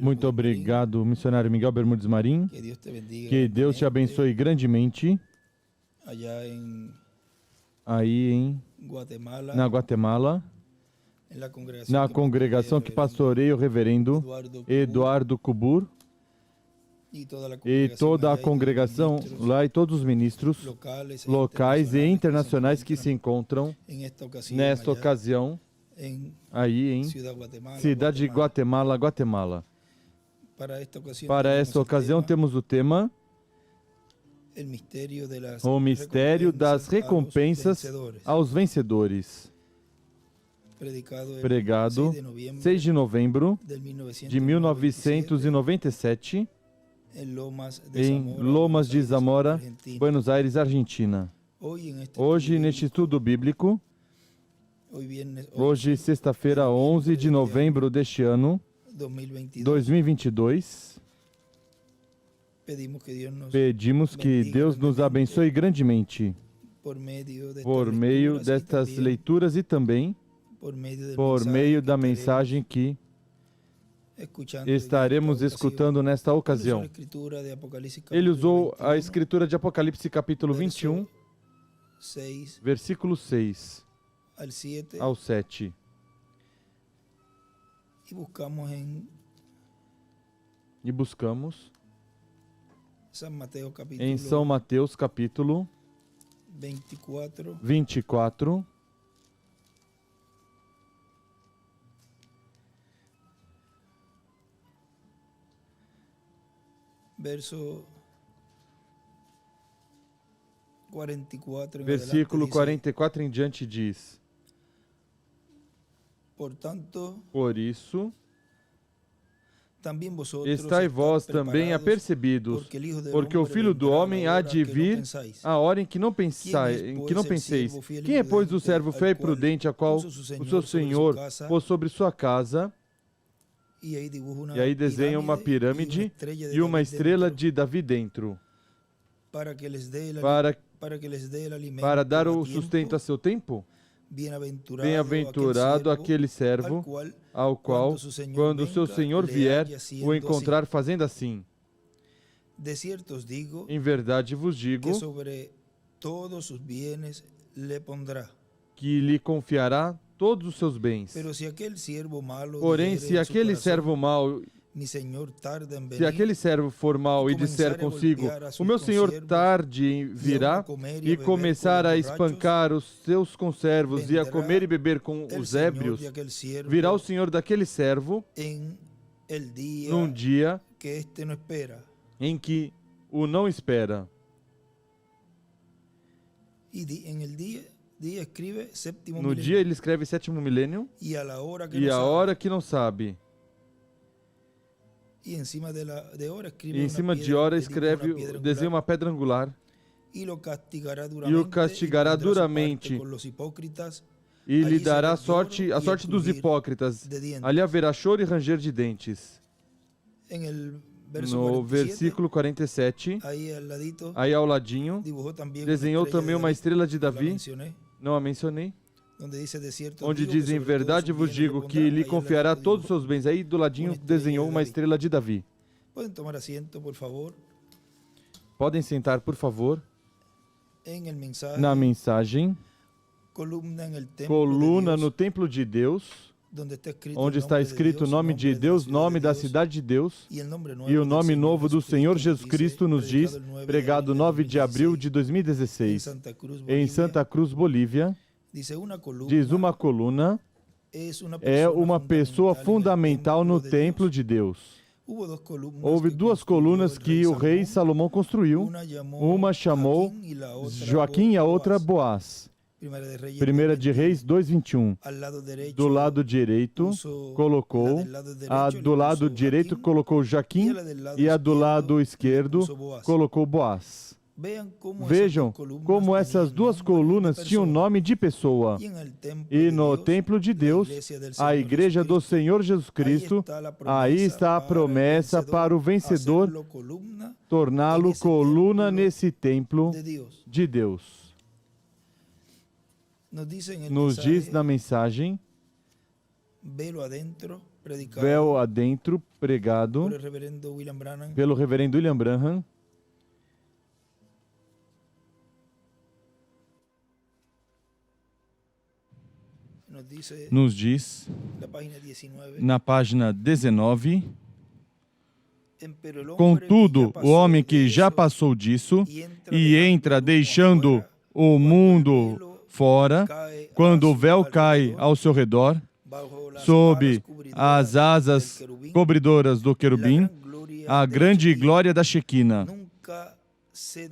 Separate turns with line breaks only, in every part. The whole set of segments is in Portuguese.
Muito obrigado, missionário Miguel Bermudes Marim. Que Deus te abençoe grandemente aí na Guatemala, na congregação que pastoreia o reverendo Eduardo Cubur e toda a congregação lá e todos os ministros locais e internacionais que se encontram nesta ocasião aí em Cidade de Guatemala, Guatemala. Para esta ocasião temos o tema o mistério das recompensas aos vencedores. Pregado 6 de novembro de 1997 em Lomas de Zamora, Buenos Aires, Argentina. Hoje, neste estudo bíblico, hoje, sexta-feira, 11 de novembro deste ano, 2022, pedimos que Deus nos abençoe grandemente por meio destas leituras e também por meio da mensagem que estaremos escutando nesta ocasião. Ele usou a escritura de Apocalipse capítulo 21, versículo 6 ao 7. E buscamos em São Mateus capítulo 24, versículo 44 em diante diz: Por isso, estai vós também apercebidos, porque o Filho do Homem há de vir a hora em que não penseis. Quem é, pois, o servo fiel e prudente, a qual o seu Senhor pôs sobre sua casa? E aí desenha uma pirâmide e uma estrela de Davi dentro, para dar o sustento a seu tempo? Bem-aventurado aquele servo ao qual, quando o seu Senhor vier, o encontrar fazendo assim. Em verdade vos digo que lhe confiará todos os seus bens. Porém, se aquele servo mau, se aquele servo for mau e disser consigo, o meu senhor tarde virá, e começar a espancar os seus conservos e a comer e beber com os ébrios, virá o senhor daquele servo num dia em que o não espera. No dia ele escreve sétimo milênio e a hora que não sabe. E em cima de hora escreve, desenha uma pedra angular e o castigará duramente e lhe dará a sorte dos hipócritas. Ali haverá choro e ranger de dentes. No versículo 47, aí ao ladinho, desenhou também uma estrela de Davi, não a mencionei, onde diz, em verdade vos digo que lhe confiará todos os seus bens. Aí do ladinho desenhou uma estrela de Davi. Podem sentar, por favor. Na mensagem, coluna no templo de Deus, onde está escrito o nome de Deus, nome da cidade de Deus, e o nome novo do Senhor Jesus Cristo nos diz, pregado 9 de abril de 2016, em Santa Cruz, Bolívia. Diz, uma coluna é uma pessoa fundamental no templo de Deus. Houve duas colunas que o rei Salomão construiu. Uma chamou Joaquim e a outra Boaz. Primeira de Reis 2:21. Do lado direito colocou, do lado direito colocou Joaquim e a do lado esquerdo colocou Boaz. Vejam como essas duas colunas tinham nome de pessoa. E no templo de Deus, a igreja do Senhor Jesus Cristo, aí está a promessa para o vencedor torná-lo coluna nesse templo de Deus. Nos diz na mensagem, véu adentro, pregado pelo reverendo William Branham, nos diz, na página 19, contudo, o homem que já passou disso e entra deixando o mundo fora, quando o véu cai ao seu redor, sob as asas cobridoras do querubim, a grande glória da Shekinah.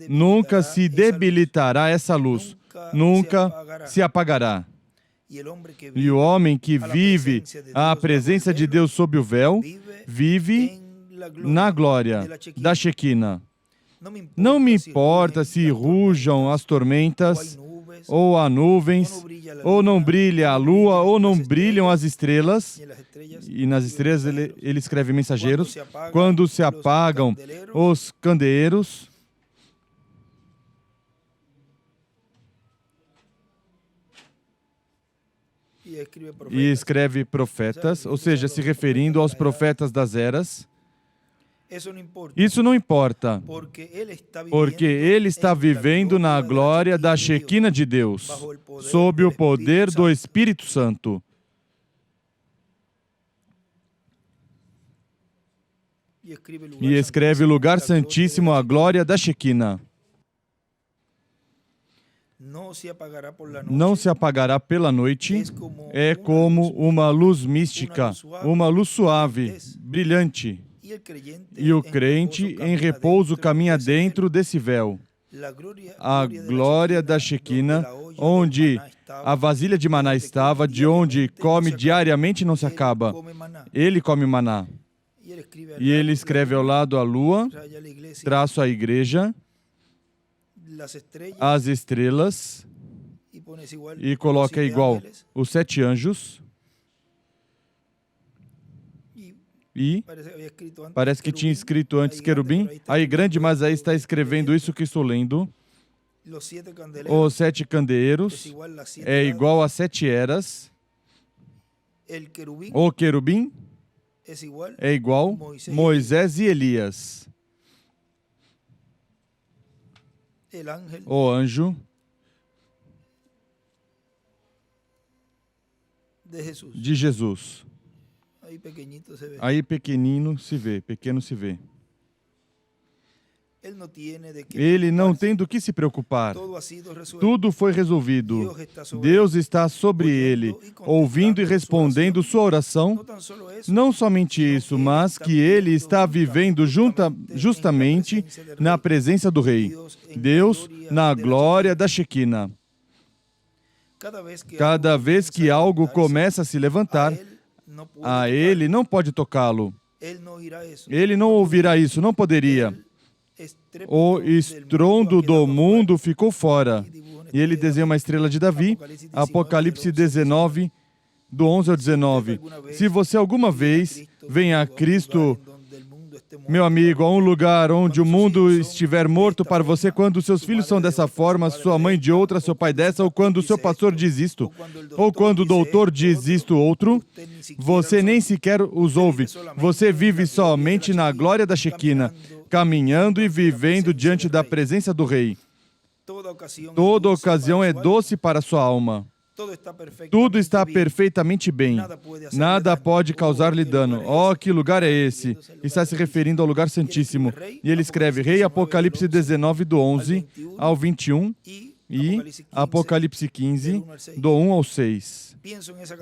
Nunca se debilitará essa luz, nunca se apagará. E o homem que vive a presença de Deus sob o véu, vive na glória da Shekinah. Não me importa se rujam as tormentas, ou há nuvens, ou não brilha a lua, ou não brilham as estrelas. E nas estrelas ele escreve mensageiros. Quando se apagam os candeeiros, e escreve profetas, ou seja, se referindo aos profetas das eras. Isso não importa, porque ele está vivendo na glória da Shekinah de Deus, sob o poder do Espírito Santo. E escreve lugar santíssimo a glória da Shekinah. Não se apagará pela noite, é como uma luz mística, uma luz suave, brilhante. E o crente em repouso caminha dentro desse véu. A glória da Shekinah, onde a vasilha de maná estava, de onde come diariamente não se acaba. Ele come maná. E ele escreve ao lado a lua, traço a igreja, as estrelas, e coloca igual os 7 anjos. E parece que tinha escrito antes querubim. Aí grande, mas aí está escrevendo isso que estou lendo. Os 7 candeeiros é igual a 7 eras. O querubim é igual Moisés e Elias. O anjo de Jesus. Aí pequenino se vê, pequeno se vê. Ele não tem do que se preocupar. Tudo foi resolvido. Deus está sobre ele, ouvindo e respondendo sua oração. Não somente isso, mas que ele está vivendo justamente na presença do Rei. Deus na glória da Shekinah. Cada vez que algo começa a se levantar, a ele não pode tocá-lo. Ele não ouvirá isso, não poderia. O estrondo do mundo ficou fora. E ele desenha uma estrela de Davi, Apocalipse 19, do 11 ao 19. Se você alguma vez vem a Cristo, meu amigo, a um lugar onde o mundo estiver morto para você, quando seus filhos são dessa forma, sua mãe de outra, seu pai dessa, ou quando o seu pastor diz isto, ou quando o doutor diz isto outro, você nem sequer os ouve. Você vive somente na glória da Shekinah, caminhando e vivendo diante da presença do Rei. Toda ocasião é doce para a sua alma. Tudo está perfeitamente bem. Nada pode causar-lhe dano. Oh, que lugar é esse? Está se referindo ao lugar santíssimo. E ele escreve, Rei, Apocalipse 19, do 11 ao 21 e Apocalipse 15, do 1 ao 6.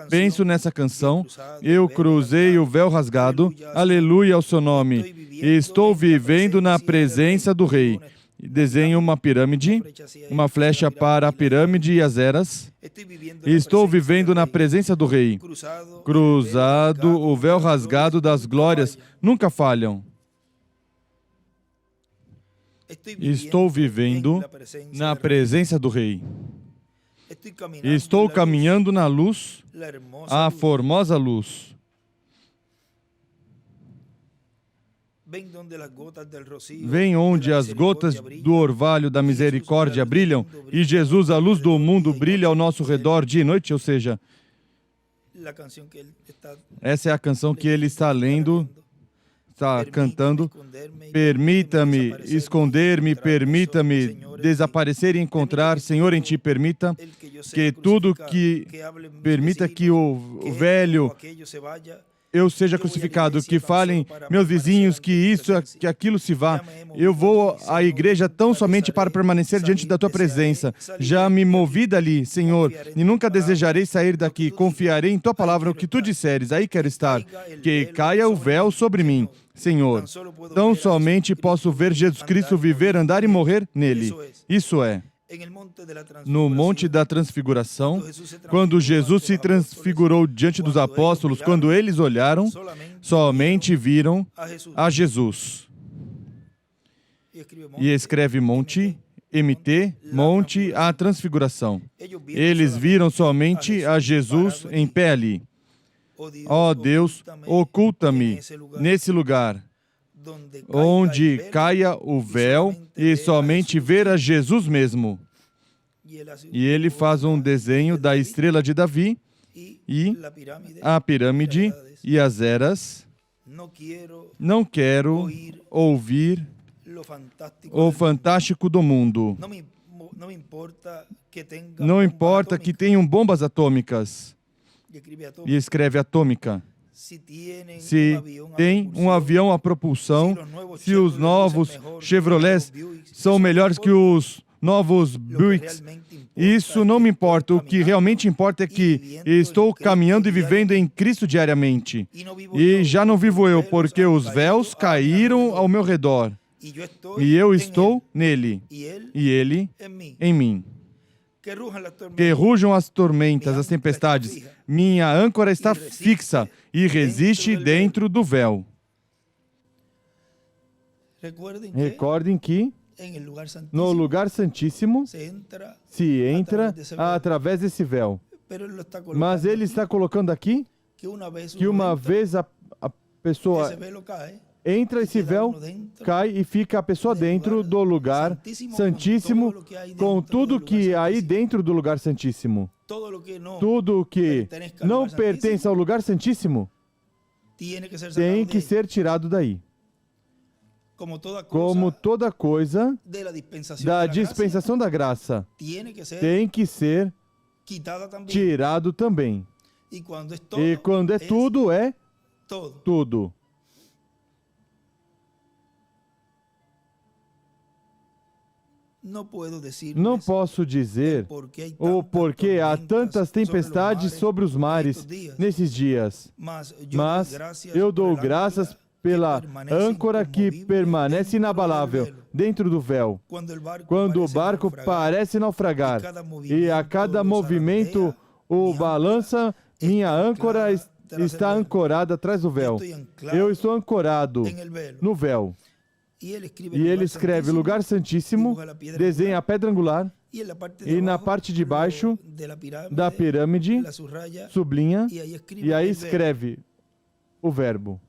Penso nessa canção. Eu cruzei o véu rasgado. Aleluia ao seu nome. Estou vivendo na presença do Rei. Desenho uma pirâmide, uma flecha para a pirâmide e as eras. Estou vivendo na presença do Rei. Cruzado, o véu rasgado das glórias nunca falham. Estou vivendo na presença do Rei. Estou caminhando na luz, a formosa luz. Vem onde as gotas do orvalho da misericórdia brilham e Jesus, a luz do mundo, brilha ao nosso redor dia e noite, ou seja, Essa é a canção que ele está lendo, está cantando. Permita-me esconder-me, permita-me desaparecer e encontrar. Senhor, em Ti permita que tudo que... Permita que o velho... eu seja crucificado, que falem meus vizinhos que isso, que aquilo se vá. Eu vou à igreja tão somente para permanecer diante da Tua presença. Já me movi dali, Senhor, e nunca desejarei sair daqui. Confiarei em Tua palavra, o que Tu disseres, aí quero estar. Que caia o véu sobre mim, Senhor. Tão somente posso ver Jesus Cristo viver, andar e morrer nele. Isso é. No Monte da Transfiguração, quando Jesus se transfigurou diante dos apóstolos, quando eles olharam, somente viram a Jesus. E escreve Monte, MT, Monte a Transfiguração. Eles viram somente a Jesus em pé ali. Ó Deus, oculta-me nesse lugar, onde caia o véu e somente ver a Jesus mesmo. E ele faz um desenho da estrela de Davi e a pirâmide e as eras. Não quero ouvir o fantástico do mundo. Não importa que tenham bombas atômicas. E escreve atômica. Se tem um avião a propulsão, se os novos Chevrolets são melhores que os novos Buicks, isso não me importa. O que realmente importa é que estou caminhando e vivendo em Cristo diariamente. E já não vivo eu, porque os véus caíram ao meu redor. E eu estou nele, e ele em mim. Que rujam as tormentas, as tempestades. Minha âncora está fixa e resiste dentro do véu. Recordem que no lugar santíssimo se entra através desse véu. Mas ele está colocando aqui que uma vez a pessoa entra, esse véu cai e fica a pessoa dentro do lugar santíssimo, com tudo que há aí dentro do lugar santíssimo. Tudo que não pertence ao lugar santíssimo tem que ser tirado daí. Como toda coisa da dispensação da graça tem que ser tirado também. E quando é tudo, é tudo. Não posso dizer o porquê há tantas tempestades sobre os mares nesses dias, mas eu dou graças pela âncora que permanece inabalável dentro do véu. Quando o barco parece naufragar e a cada movimento o balança, minha âncora está ancorada atrás do véu. Eu estou ancorado no véu. E ele escreve lugar santíssimo, desenha a pedra angular e na parte de baixo da pirâmide sublinha e aí escreve o verbo.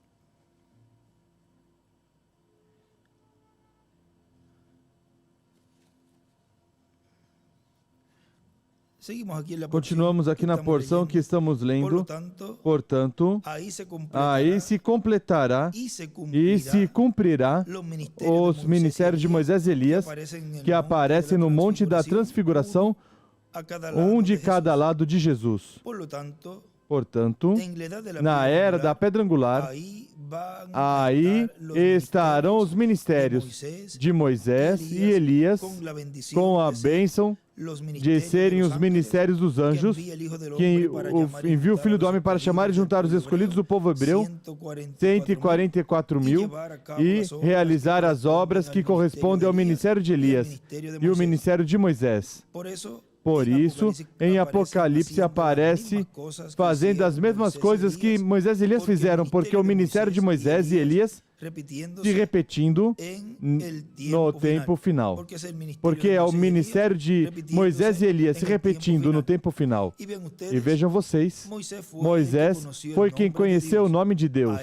Continuamos aqui na porção que estamos lendo. Portanto, aí se completará e se cumprirá os ministérios de Moisés e Elias, que aparecem no Monte da Transfiguração, um de cada lado de Jesus. Portanto, na era da pedra angular, aí estarão os ministérios de Moisés e Elias, com a bênção de serem os ministérios dos anjos, que envia o Filho do Homem para chamar e juntar os escolhidos do povo hebreu, 144.000, e realizar as obras que correspondem ao ministério de Elias e o ministério de Moisés. Por isso, em Apocalipse aparece fazendo as mesmas coisas que Moisés e Elias fizeram, porque o ministério de Moisés e Elias se repetindo no tempo final. Porque é o ministério de Moisés e Elias se repetindo no tempo final. E vejam vocês, Moisés foi quem conheceu o nome de Deus.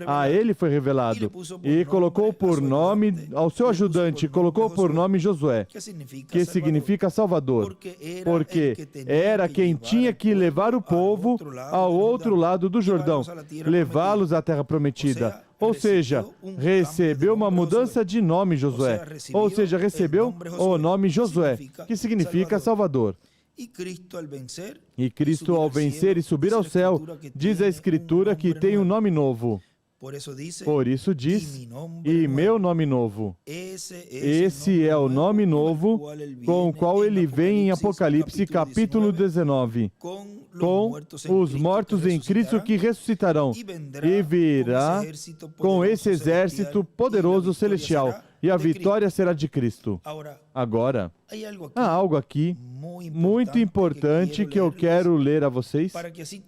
A ele foi revelado. E colocou por nome ao seu ajudante, colocou por nome Josué, que significa Salvador. Porque era quem tinha que levar o povo ao outro lado do Jordão, levá-los à terra prometida. Ou seja, recebeu uma mudança de nome, Josué. Ou seja, recebeu o nome Josué, que significa Salvador. E Cristo, ao vencer e subir ao céu, diz a Escritura que tem um nome novo. Por isso diz, e meu nome novo. Esse é o nome novo com o qual ele vem em Apocalipse capítulo 19. Com os mortos em Cristo que ressuscitarão. E virá com esse exército poderoso celestial. E a vitória será de Cristo. Agora, há algo aqui muito importante que eu quero ler a vocês,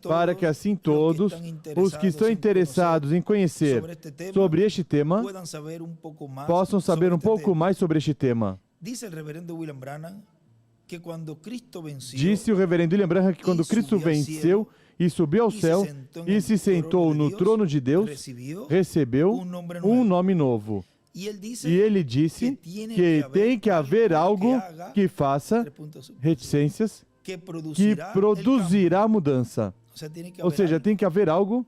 para que assim todos os que estão interessados em conhecer sobre este tema possam saber um pouco mais sobre este tema. Disse o reverendo William Branham que quando Cristo venceu e subiu ao céu e se sentou no trono de Deus, recebeu um nome novo. E ele disse que tem que haver algo que faça reticências, que produzirá mudança. Ou seja, tem que haver algo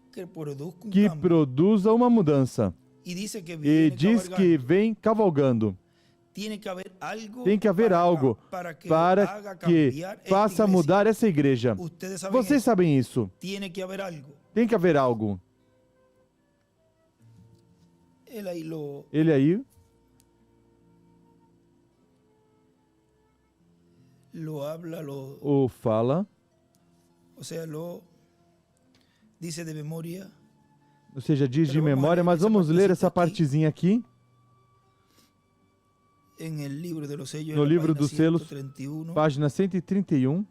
que produza uma mudança. E diz que vem cavalgando. Tem que haver algo para que faça mudar essa igreja. Vocês sabem isso. Tem que haver algo. Ele aí o fala, ou seja, diz de memória, mas vamos ler essa partezinha aqui. No livro dos selos, página 131.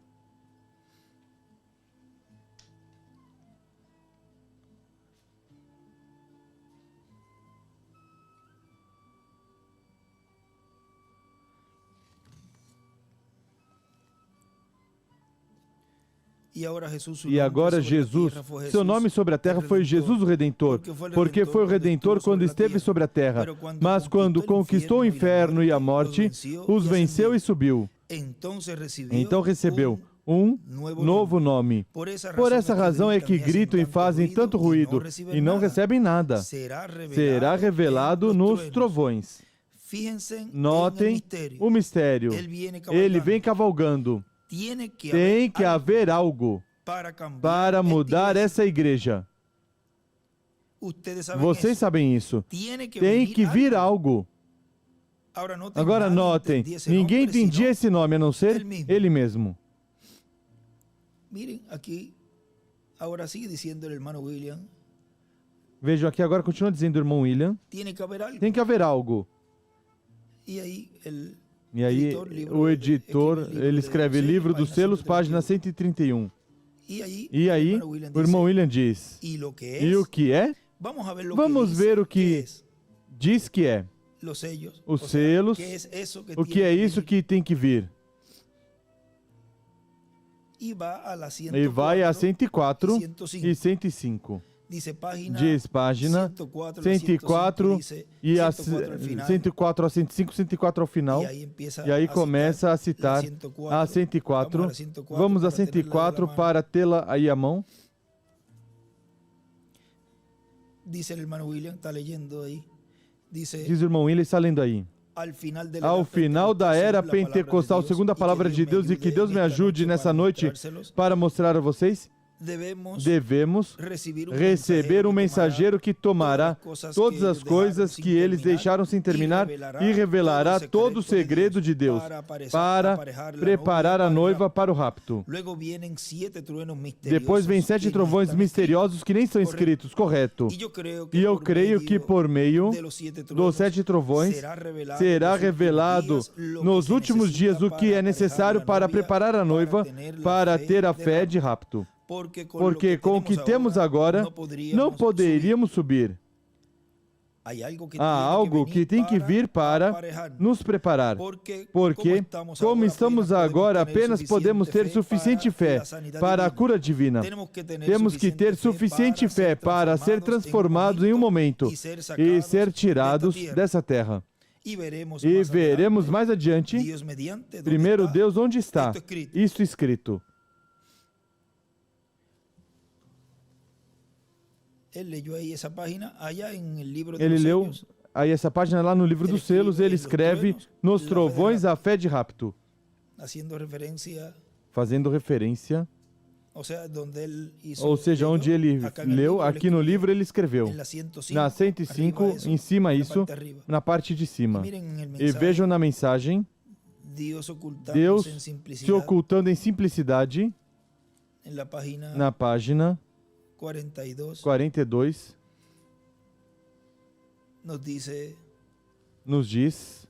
E agora Jesus, seu nome sobre a terra foi Jesus o Redentor, porque foi o Redentor quando esteve sobre a terra, mas quando conquistou o inferno e a morte, os venceu e subiu. Então recebeu um novo nome. Por essa razão é que gritam e fazem tanto ruído e não recebem nada. Será revelado nos trovões. Notem o mistério. Ele vem cavalgando. Tem que haver algo para mudar essa igreja. Vocês sabem isso. Tem que vir algo. Agora notem, ninguém entendia esse nome a não ser ele mesmo. Vejam aqui, agora continua dizendo o irmão William. Tem que haver algo. E aí, o editor, ele escreve Livro dos Selos, página 131. E aí, o irmão William diz, e o que é? Vamos ver o que diz que é. Os selos, o que é isso que tem que vir? E vai a 104 e 105. Diz página 104 e a 104 a 105, 104 ao final. E aí começa a citar a 104. Vamos a 104 para tê-la aí à mão. Diz o irmão William, está lendo aí. Ao final da era pentecostal, segundo a palavra de Deus, e que Deus me ajude nessa noite para mostrar a vocês, devemos receber um mensageiro que tomará todas as coisas que eles deixaram sem terminar e revelará todo o segredo de Deus para preparar a noiva para o rapto. Depois vem 7 trovões misteriosos que nem são escritos, correto. E eu creio que por meio dos 7 trovões será revelado nos últimos dias o que é necessário para preparar a noiva para ter a fé de rapto. Porque com o que temos agora, não poderíamos subir. Há algo que tem que vir para nos preparar, porque, como estamos agora, apenas podemos ter suficiente fé para a cura divina. Temos que ter suficiente fé para ser transformados em um momento e ser tirados dessa terra. E veremos mais adiante, primeiro Deus, onde está isto escrito. Ele leu aí essa página lá no livro dos selos, ele escreve nos trovões a fé de rapto, fazendo referência, ou seja, onde ele leu, aqui no livro ele escreveu, na 105, em cima isso, na parte de cima. E vejam na mensagem, Deus se ocultando em simplicidade, na página 42, nos diz,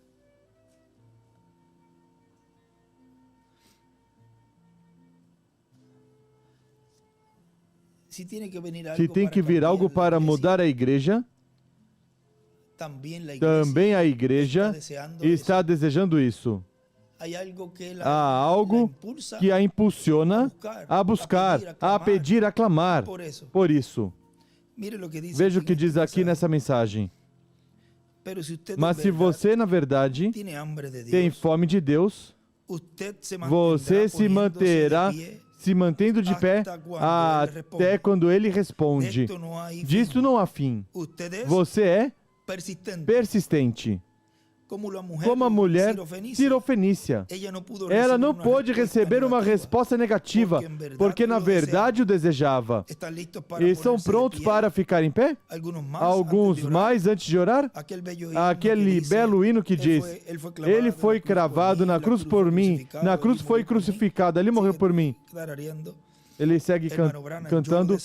se tem que vir algo para mudar a igreja, também a igreja está desejando isso. Há algo que a impulsiona a buscar, a pedir, a clamar. Por isso, veja o que diz aqui nessa mensagem. Mas se você, na verdade, tem fome de Deus, você se manterá se mantendo de pé até quando Ele responde. Disso não há fim. Você é persistente. Como a mulher sirofenícia. Ela não pôde receber uma resposta negativa, porque na verdade o desejava. E estão prontos para ficar em pé? Alguns mais antes de orar? Aquele belo hino que diz, Ele foi cravado na cruz por mim, na cruz foi crucificado, Ele morreu por mim. Ele segue cantando.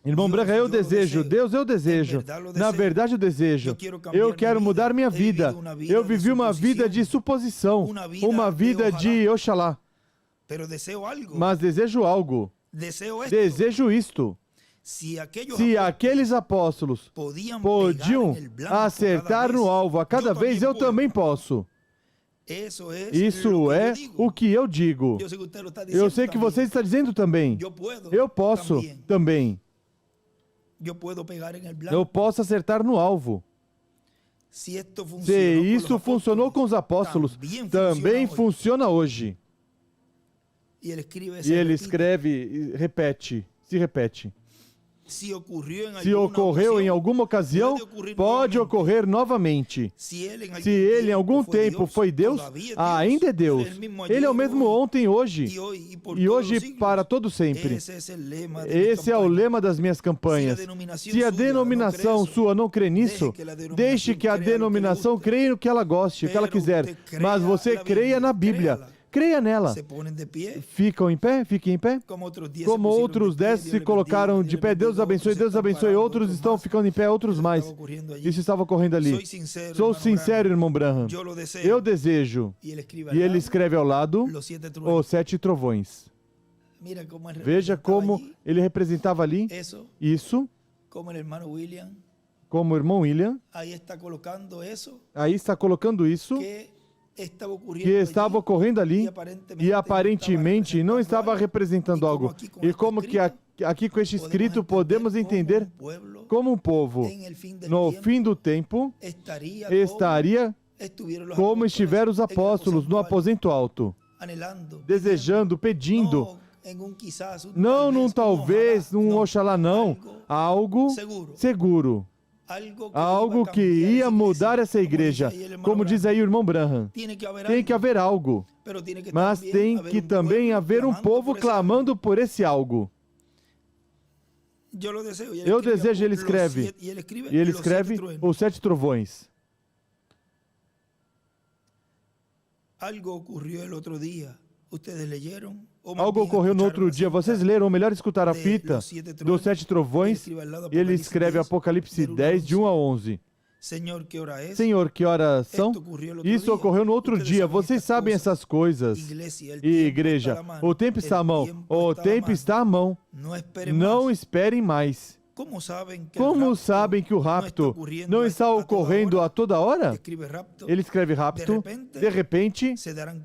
Irmão Branham, eu desejo, Deus, eu desejo, na verdade eu desejo, eu quero mudar minha vida, eu vivi uma vida de suposição, uma vida de Oxalá, mas desejo algo, desejo isto. Se aqueles apóstolos podiam acertar no alvo a cada vez, eu também posso. Isso é o que eu digo. Eu sei que você está dizendo também, eu posso também. Eu posso acertar no alvo. Se isso funcionou com os apóstolos, também funciona hoje. E ele escreve, se repete. Se ocorreu em alguma ocasião, pode ocorrer novamente. Se ele em algum tempo foi Deus, ainda é Deus. Ele é o mesmo ontem, hoje e hoje para todo sempre. Esse é o lema das minhas campanhas. Se a denominação sua não crê nisso, deixe que a denominação creia no que ela goste, o que ela quiser. Mas você creia na Bíblia. Creia nela. Ficam em pé? Fiquem em pé. Como outros 10 se colocaram de pé, Deus abençoe. Outros estão ficando em pé, outros mais. Isso estava ocorrendo ali. Sou sincero, irmão Branham. Eu desejo. E ele escreve ao lado os 7 trovões. Veja como ele representava ali isso. Como o irmão William. Aí está colocando isso. Que estava ocorrendo ali e aparentemente não estava representando algo. E como que aqui com este escrito podemos entender como um povo no fim do tempo estaria como estiveram os apóstolos no aposento alto, desejando, pedindo, não num talvez, num oxalá não, algo seguro. Algo que ia mudar essa igreja. Como diz aí o irmão Branham, tem que haver algo, mas tem que também haver um povo clamando por esse algo. Eu desejo, ele escreve os 7 trovões. Algo ocorreu no outro dia. Vocês leram, ou melhor, escutaram a fita dos 7 trovões? E ele escreve Apocalipse 10, de 1 a 11. Senhor, que horas são? Isso ocorreu no outro dia. Vocês sabem essas coisas. E igreja, o tempo está à mão. O tempo está à mão. Não esperem mais. Como sabem que o rapto não está ocorrendo a toda hora? Ele escreve rapto, de repente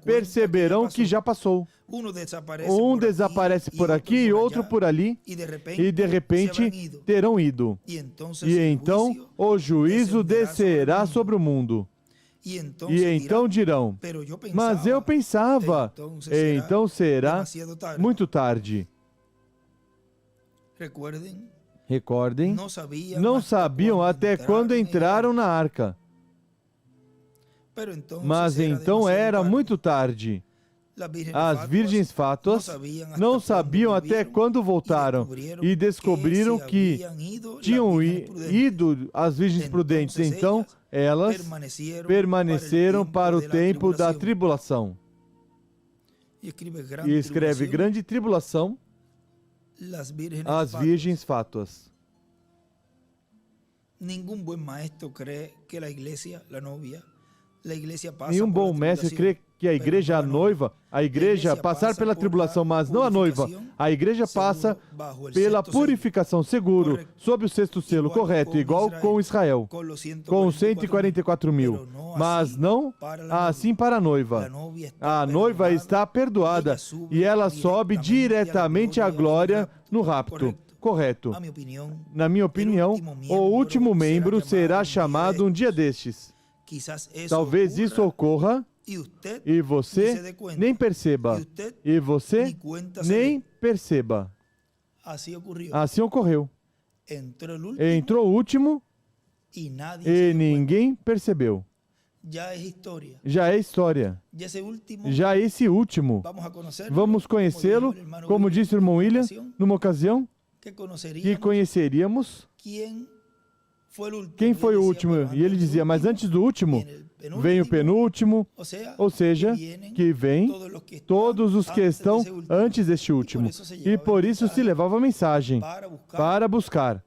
perceberão que já passou. Um desaparece por aqui e outro por ali, e de repente terão ido. E então o juízo descerá sobre o mundo. E então dirão, mas eu pensava, então será muito tarde. Recordem, não sabiam até quando entraram na arca. Mas então era muito tarde. As virgens fátuas não sabiam até quando voltaram e descobriram que tinham ido as virgens prudentes. Então elas permaneceram para o tempo da tribulação. E escreve grande tribulação as virgens fátuas. Nenhum bom mestre crê que a igreja, a noiva, a igreja passar pela tribulação, mas não a noiva. A igreja passa pela purificação, seguro, sob o sexto selo, correto, igual com Israel, com os 144 mil. Mas não assim para a noiva. A noiva está perdoada e ela sobe diretamente à glória no rapto. Correto. Na minha opinião, o último membro será chamado um dia destes. Talvez isso ocorra e você nem perceba. E você nem perceba. Assim ocorreu. Entrou o último e ninguém percebeu. Já é história. Já esse último, vamos conhecê-lo, como disse o irmão William, numa ocasião, que conheceríamos quem foi o último. E ele dizia, mas antes do último, vem o penúltimo, ou seja, que vem todos os que estão antes deste último. E por isso se levava a mensagem, para buscar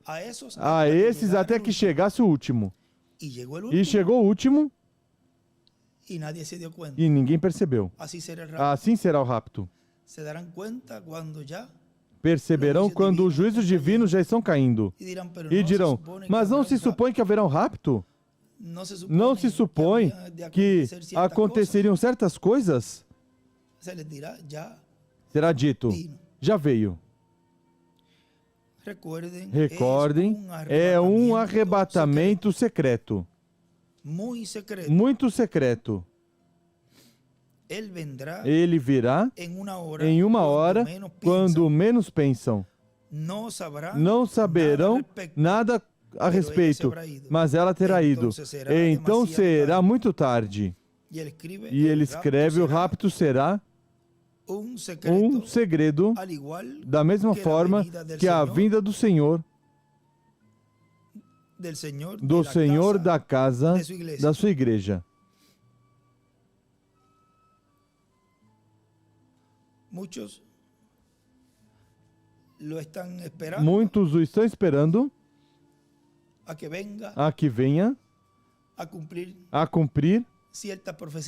a esses até que chegasse o último. E chegou o último, e ninguém percebeu. Assim será o rapto. Perceberão quando os juízos divinos já estão caindo. E dirão, mas não se supõe que haverá um rapto? Não se supõe que aconteceriam certas coisas? Será dito, já veio. Recordem, é um arrebatamento secreto. Muito secreto. Ele virá em uma hora, quando menos pensam. Não saberão nada a respeito, mas ela terá ido. Então será muito tarde. E ele escreve, o rapto será um segredo, da mesma forma que a vinda do Senhor, da casa da sua igreja. Muitos o estão esperando a que venha a cumprir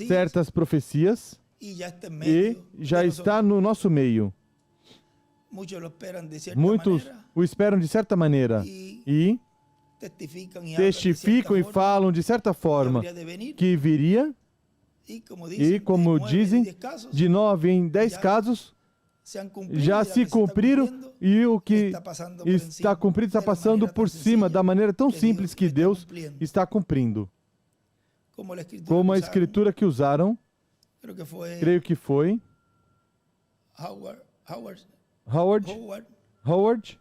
certas profecias e já está no nosso meio. Muitos o esperam de certa maneira e testificam e falam de certa forma que viria. E como dizem, de 9 em 10 casos já se cumpriram e o que está cumprido está passando por cima da maneira tão simples que Deus está cumprindo. Como a escritura que usaram, creio que foi Howard,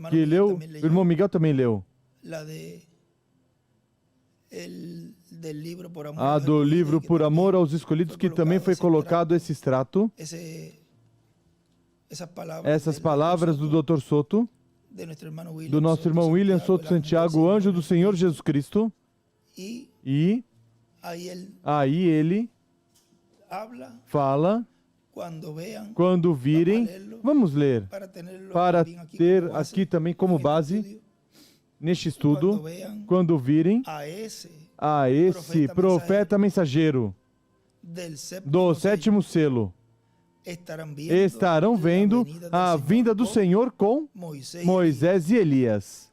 que leu, o irmão Miguel também leu. A do livro Por Amor aos Escolhidos, que também foi colocado esse extrato, essas palavras do Dr. Soto, do nosso irmão William Soto Santiago, o anjo do Senhor Jesus Cristo, e aí ele fala, quando virem, vamos ler, para ter aqui também como base, neste estudo, quando virem a esse profeta mensageiro do sétimo selo, estarão vendo a vinda do Senhor com Moisés e Elias.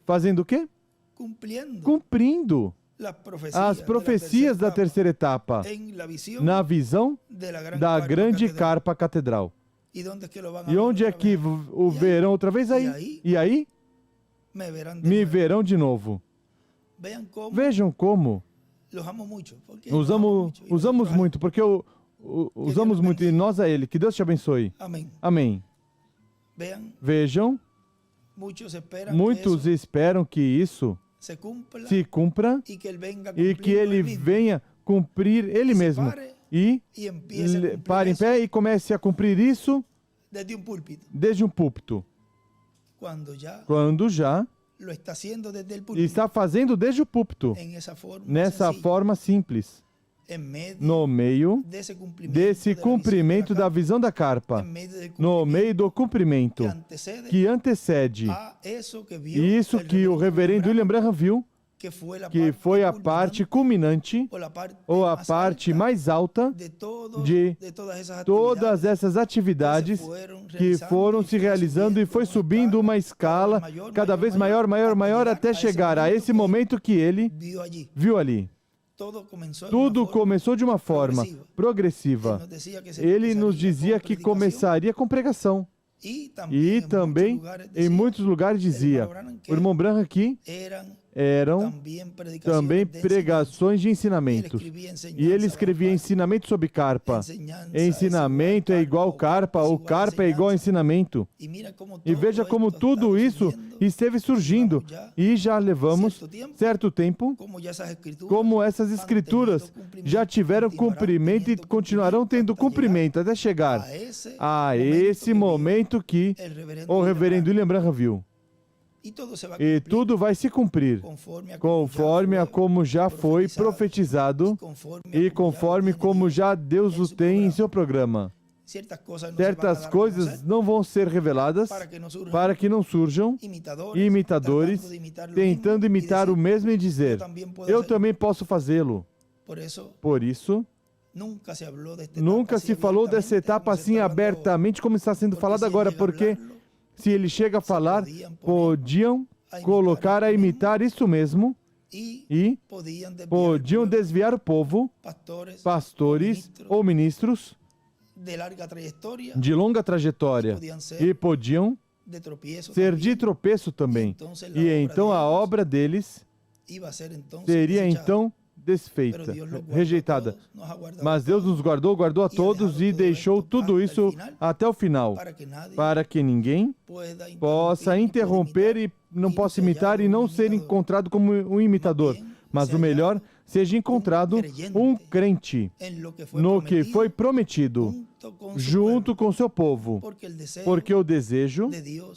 Fazendo o quê? Cumprindo as profecias da terceira etapa, na visão da grande carpa catedral. E onde é que o verão outra vez? Aí? E aí? Me verão de novo. Vejam como usamos muito, porque usamos muito, e nós a Ele. Que Deus te abençoe. Amém. Vejam, muitos esperam que isso se cumpra e que Ele venha cumprir Ele mesmo. E pare em pé e comece a cumprir isso desde um púlpito. Quando já está fazendo desde o púlpito, nessa forma simples, no meio desse cumprimento da visão da carpa, no meio do cumprimento que antecede isso que o reverendo William Branham viu, que foi a parte culminante ou a parte mais alta de todas essas atividades que foram se realizando e foi subindo uma escala cada vez maior, maior, maior, até chegar a esse momento que ele viu ali. Tudo começou de uma forma progressiva. Ele nos dizia que começaria com pregação. E também, em muitos lugares, dizia, o irmão Branham aqui, eram também pregações de ensinamentos. E ele escrevia ensinamento sobre carpa. Ensinamento é igual carpa, ou carpa é igual ensinamento. E veja como tudo isso esteve surgindo. E já levamos certo tempo, como essas escrituras já tiveram cumprimento e continuarão tendo cumprimento até chegar a esse momento que o reverendo William Branham viu. E tudo vai se cumprir, conforme a como já foi profetizado e conforme como já Deus o tem em seu programa. Certas coisas não vão ser reveladas para que não surjam imitadores tentando imitar o mesmo e dizer, eu também posso fazê-lo. Por isso, nunca se falou dessa etapa assim abertamente como está sendo falado agora, porque se ele chega a falar, podiam colocar a imitar isso mesmo e podiam desviar o povo, pastores ou ministros de longa trajetória e podiam ser de tropeço também. E então a obra deles seria então desfeita, rejeitada. Mas Deus nos guardou, guardou a todos e deixou tudo isso até o final, para que ninguém possa interromper e não possa imitar e não ser encontrado como um imitador. Mas o melhor, seja encontrado um crente no que foi prometido, junto com seu povo. Porque o desejo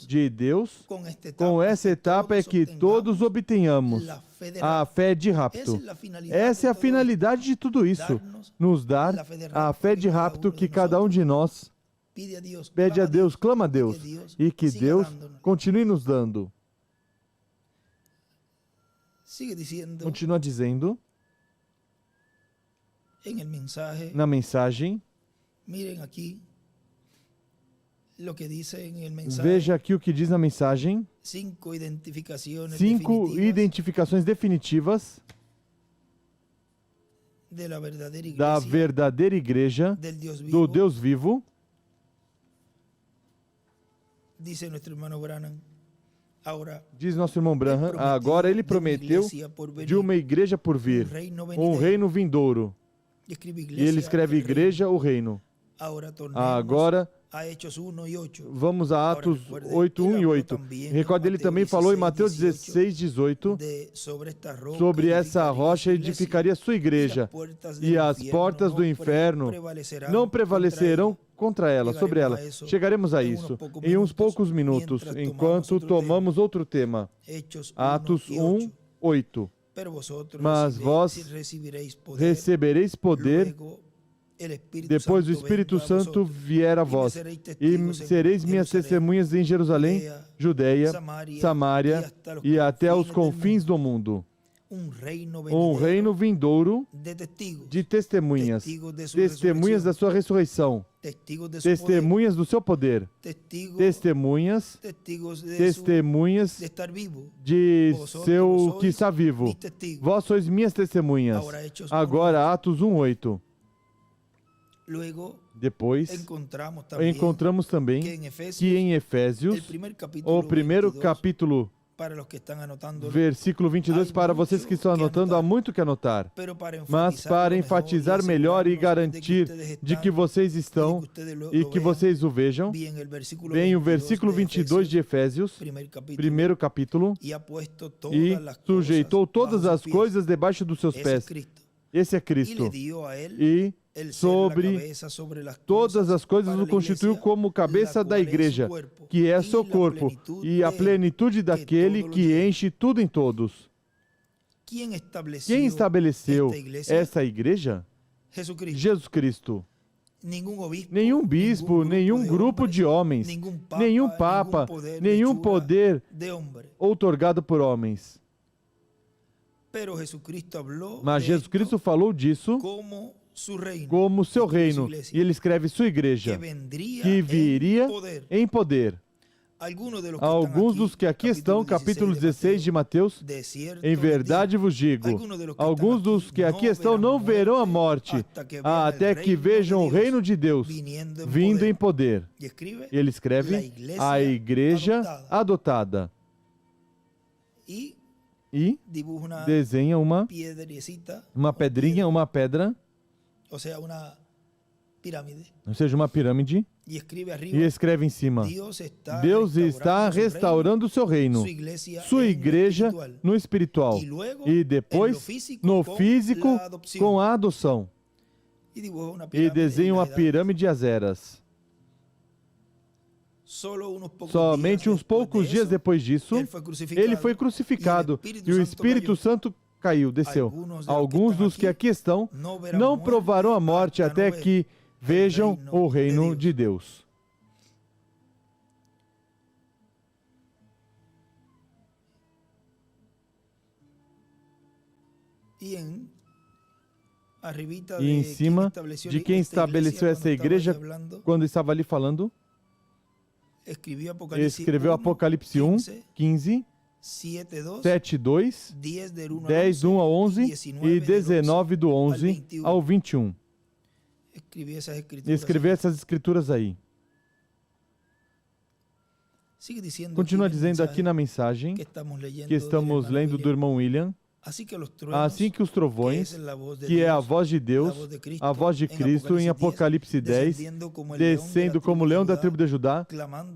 de Deus com essa etapa é que todos obtenhamos a fé de rapto. Essa é a finalidade de tudo isso, nos dar a fé de rapto que cada um de nós pede a Deus, clama a Deus, e que Deus continue nos dando. Continua dizendo na mensagem, veja aqui o que diz na mensagem, 5 identificações definitivas da verdadeira igreja, do Deus vivo. Diz nosso irmão Branham, agora ele prometeu de uma igreja por vir, um reino vindouro. E ele escreve igreja, o reino. Agora, vamos a Atos 8, 1 e 8. Recorda, ele também falou em Mateus 16, 18, sobre essa rocha edificaria sua igreja, e as portas do inferno não prevalecerão contra ela, sobre ela. Chegaremos a isso em uns poucos minutos, enquanto tomamos outro tema. Atos 1, 8. Mas vós recebereis poder depois do Espírito Santo vier a vós, e sereis minhas testemunhas em Jerusalém, Judeia, Samaria e até os confins do mundo. um reino vindouro de testemunhas, testemunhas da sua ressurreição, testemunhas do seu poder, testemunhas de seu que está vivo. Vós sois minhas testemunhas. Agora, Atos 1:8. Depois, encontramos também que em Efésios, o primeiro capítulo, versículo 22, para vocês que estão anotando, há muito que anotar. Mas para enfatizar melhor e garantir de que vocês estão e que vocês o vejam, vem o versículo 22 de Efésios, primeiro capítulo, e sujeitou todas as coisas debaixo dos seus pés. Esse é Cristo. E sobre todas as coisas o constituiu como cabeça da igreja, que é seu corpo, e a plenitude daquele que enche tudo em todos. Quem estabeleceu essa igreja? Jesus Cristo. Nenhum bispo, nenhum grupo de homens, nenhum papa, nenhum poder outorgado por homens. Mas Jesus Cristo falou disso como seu reino, e ele escreve sua igreja, que viria em poder. Alguns dos que aqui estão, capítulo 16 de Mateus, em verdade vos digo, alguns dos que aqui estão não verão a morte, até que vejam o reino de Deus vindo em poder. E ele escreve, a igreja adotada. E desenha uma pedrinha, uma pedra, ou seja, uma pirâmide, e escreve em cima, Deus está restaurando o seu reino, sua igreja no espiritual, e depois no físico com a adoção. E desenha uma pirâmide às eras. Somente uns poucos dias depois disso, ele foi crucificado e o Espírito Santo caiu, desceu. Alguns dos que aqui estão não provarão a morte até que vejam o reino de Deus. E em cima de quem estabeleceu essa igreja, quando estava ali falando, escreveu Apocalipse 1, 15, 7, 2, 10, 1 a 11 e 19 do 11 ao 21. Escreveu essas escrituras aí. Continua dizendo aqui na mensagem que estamos lendo do irmão William, assim que os trovões, que é a voz de Deus, a voz de Cristo em Apocalipse 10, descendo como leão da tribo de Judá,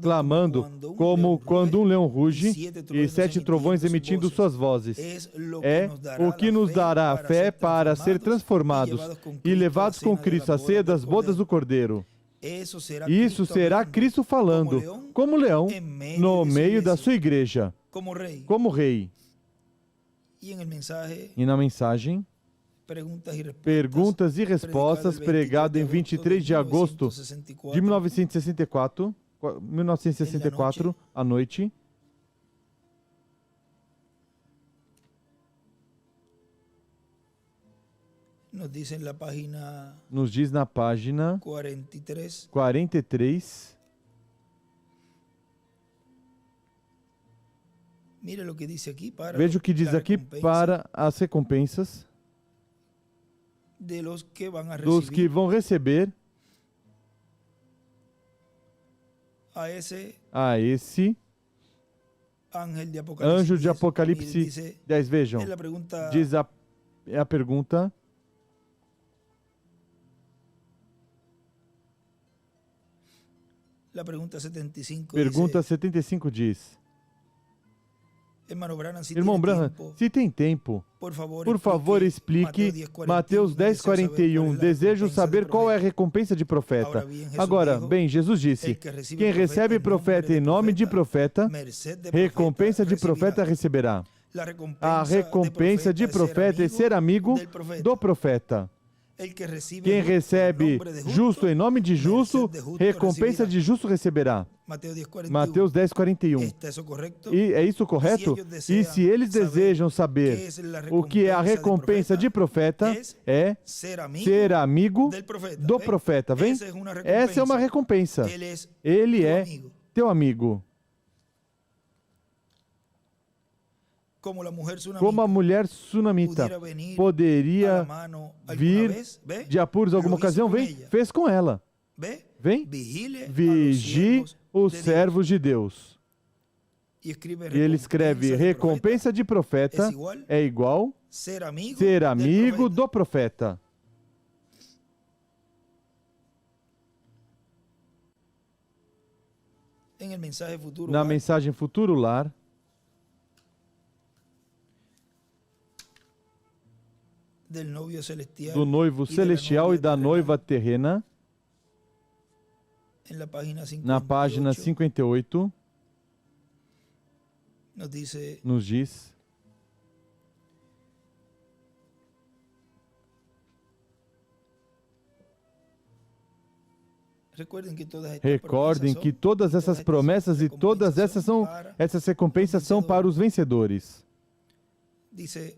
clamando como quando um leão ruge, e 7 trovões emitindo suas vozes. É o que nos dará fé para ser transformados e levados com Cristo à ceia das bodas do Cordeiro. Isso será Cristo falando, como leão, no meio da sua igreja, como rei. E na mensagem, perguntas e respostas, pregado em 23 de agosto de 1964, à noite. Nos diz na página 43. Veja o que diz aqui para as recompensas dos que vão receber a esse anjo de Apocalipse 10. Vejam, diz a pergunta. Pergunta 75 diz: Irmão Branham, se tem tempo, por favor explique Mateus 10:41. Desejo saber qual é a recompensa de profeta. Agora, bem, Jesus disse, quem recebe profeta em nome de profeta, recompensa de profeta receberá. A recompensa de profeta é ser amigo do profeta. Quem recebe justo em nome de justo, recompensa de justo receberá. Mateus 10:41. E é isso correto? E se eles desejam saber o que é a recompensa de profeta, é ser amigo do profeta. Vem? Essa é uma recompensa. Ele é teu amigo. Como a mulher sunamita poderia vir de apuros alguma ocasião, vem, fez com ela. Vem, vigie os servos de Deus. E ele escreve, recompensa de profeta é igual ser amigo do profeta. Na mensagem Futuro Lar, do noivo celestial e da noiva terrena, na página 58, nos diz: recordem que todas essas promessas e todas essas recompensas são para os vencedores.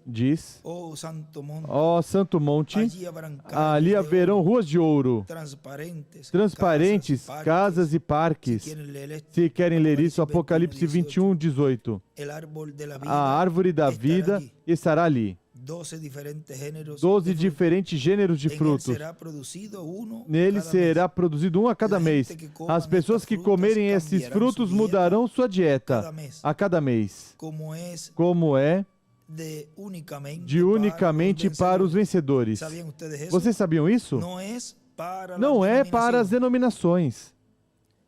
Diz, ó Santo Monte, ali haverão ruas de ouro, transparentes, casas e parques. Se querem ler isso, Apocalipse 21:18. A árvore da vida estará ali. 12 diferentes gêneros de frutos. Nele será produzido um a cada mês. As pessoas que comerem esses frutos mudarão sua dieta a cada mês. Como é de unicamente para os vencedores. Vocês sabiam isso? Não é para as denominações.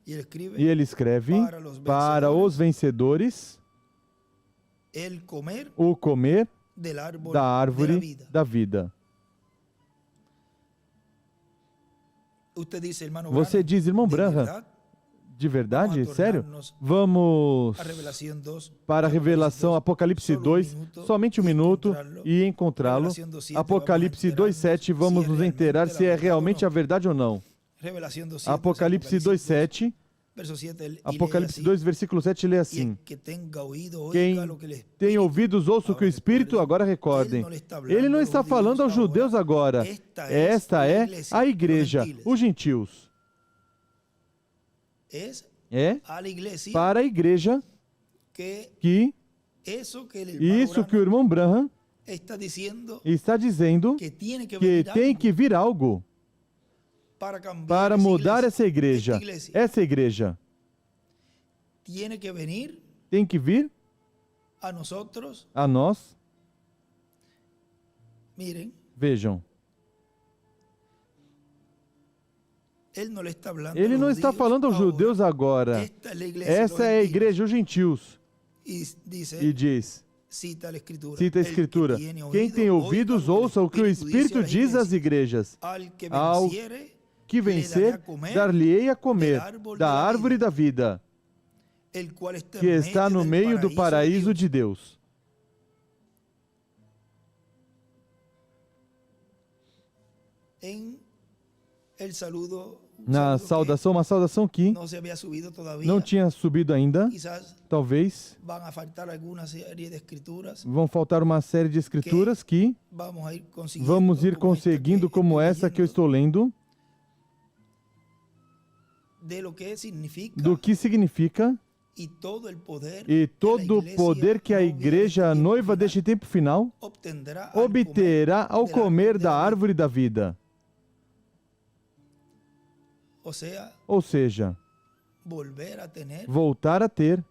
E ele escreve, para os vencedores, o comer da árvore da vida. Você diz, irmão Branham, de verdade? Sério? Vamos para a revelação Apocalipse 2, somente um minuto, e encontrá-lo. Apocalipse 2:7, vamos nos inteirar se é realmente a verdade ou não. Apocalipse 2:7, Apocalipse 2, versículo 7, lê assim: quem tem ouvidos, ouça o que o Espírito, agora recordem. Ele não está falando aos judeus agora. Esta é a igreja, os gentios. É para a igreja que isso que o irmão Branham está dizendo que tem que vir algo para mudar essa igreja. Essa igreja tem que vir a nós. Vejam. Ele não está falando aos judeus agora. Essa é a igreja, os gentios. E diz, cita a Escritura, quem tem ouvidos, ouça o que o Espírito diz às igrejas. Ao que vencer, dar-lhe-ei a comer da árvore da vida, que está no meio do paraíso de Deus. Na saudação, uma saudação que não tinha subido ainda. Talvez vão faltar uma série de escrituras que vamos ir conseguindo, como essa que eu estou lendo, do que significa e todo o poder que a igreja, a noiva deste tempo final, obterá ao comer da árvore da vida. Ou seja, voltar a ter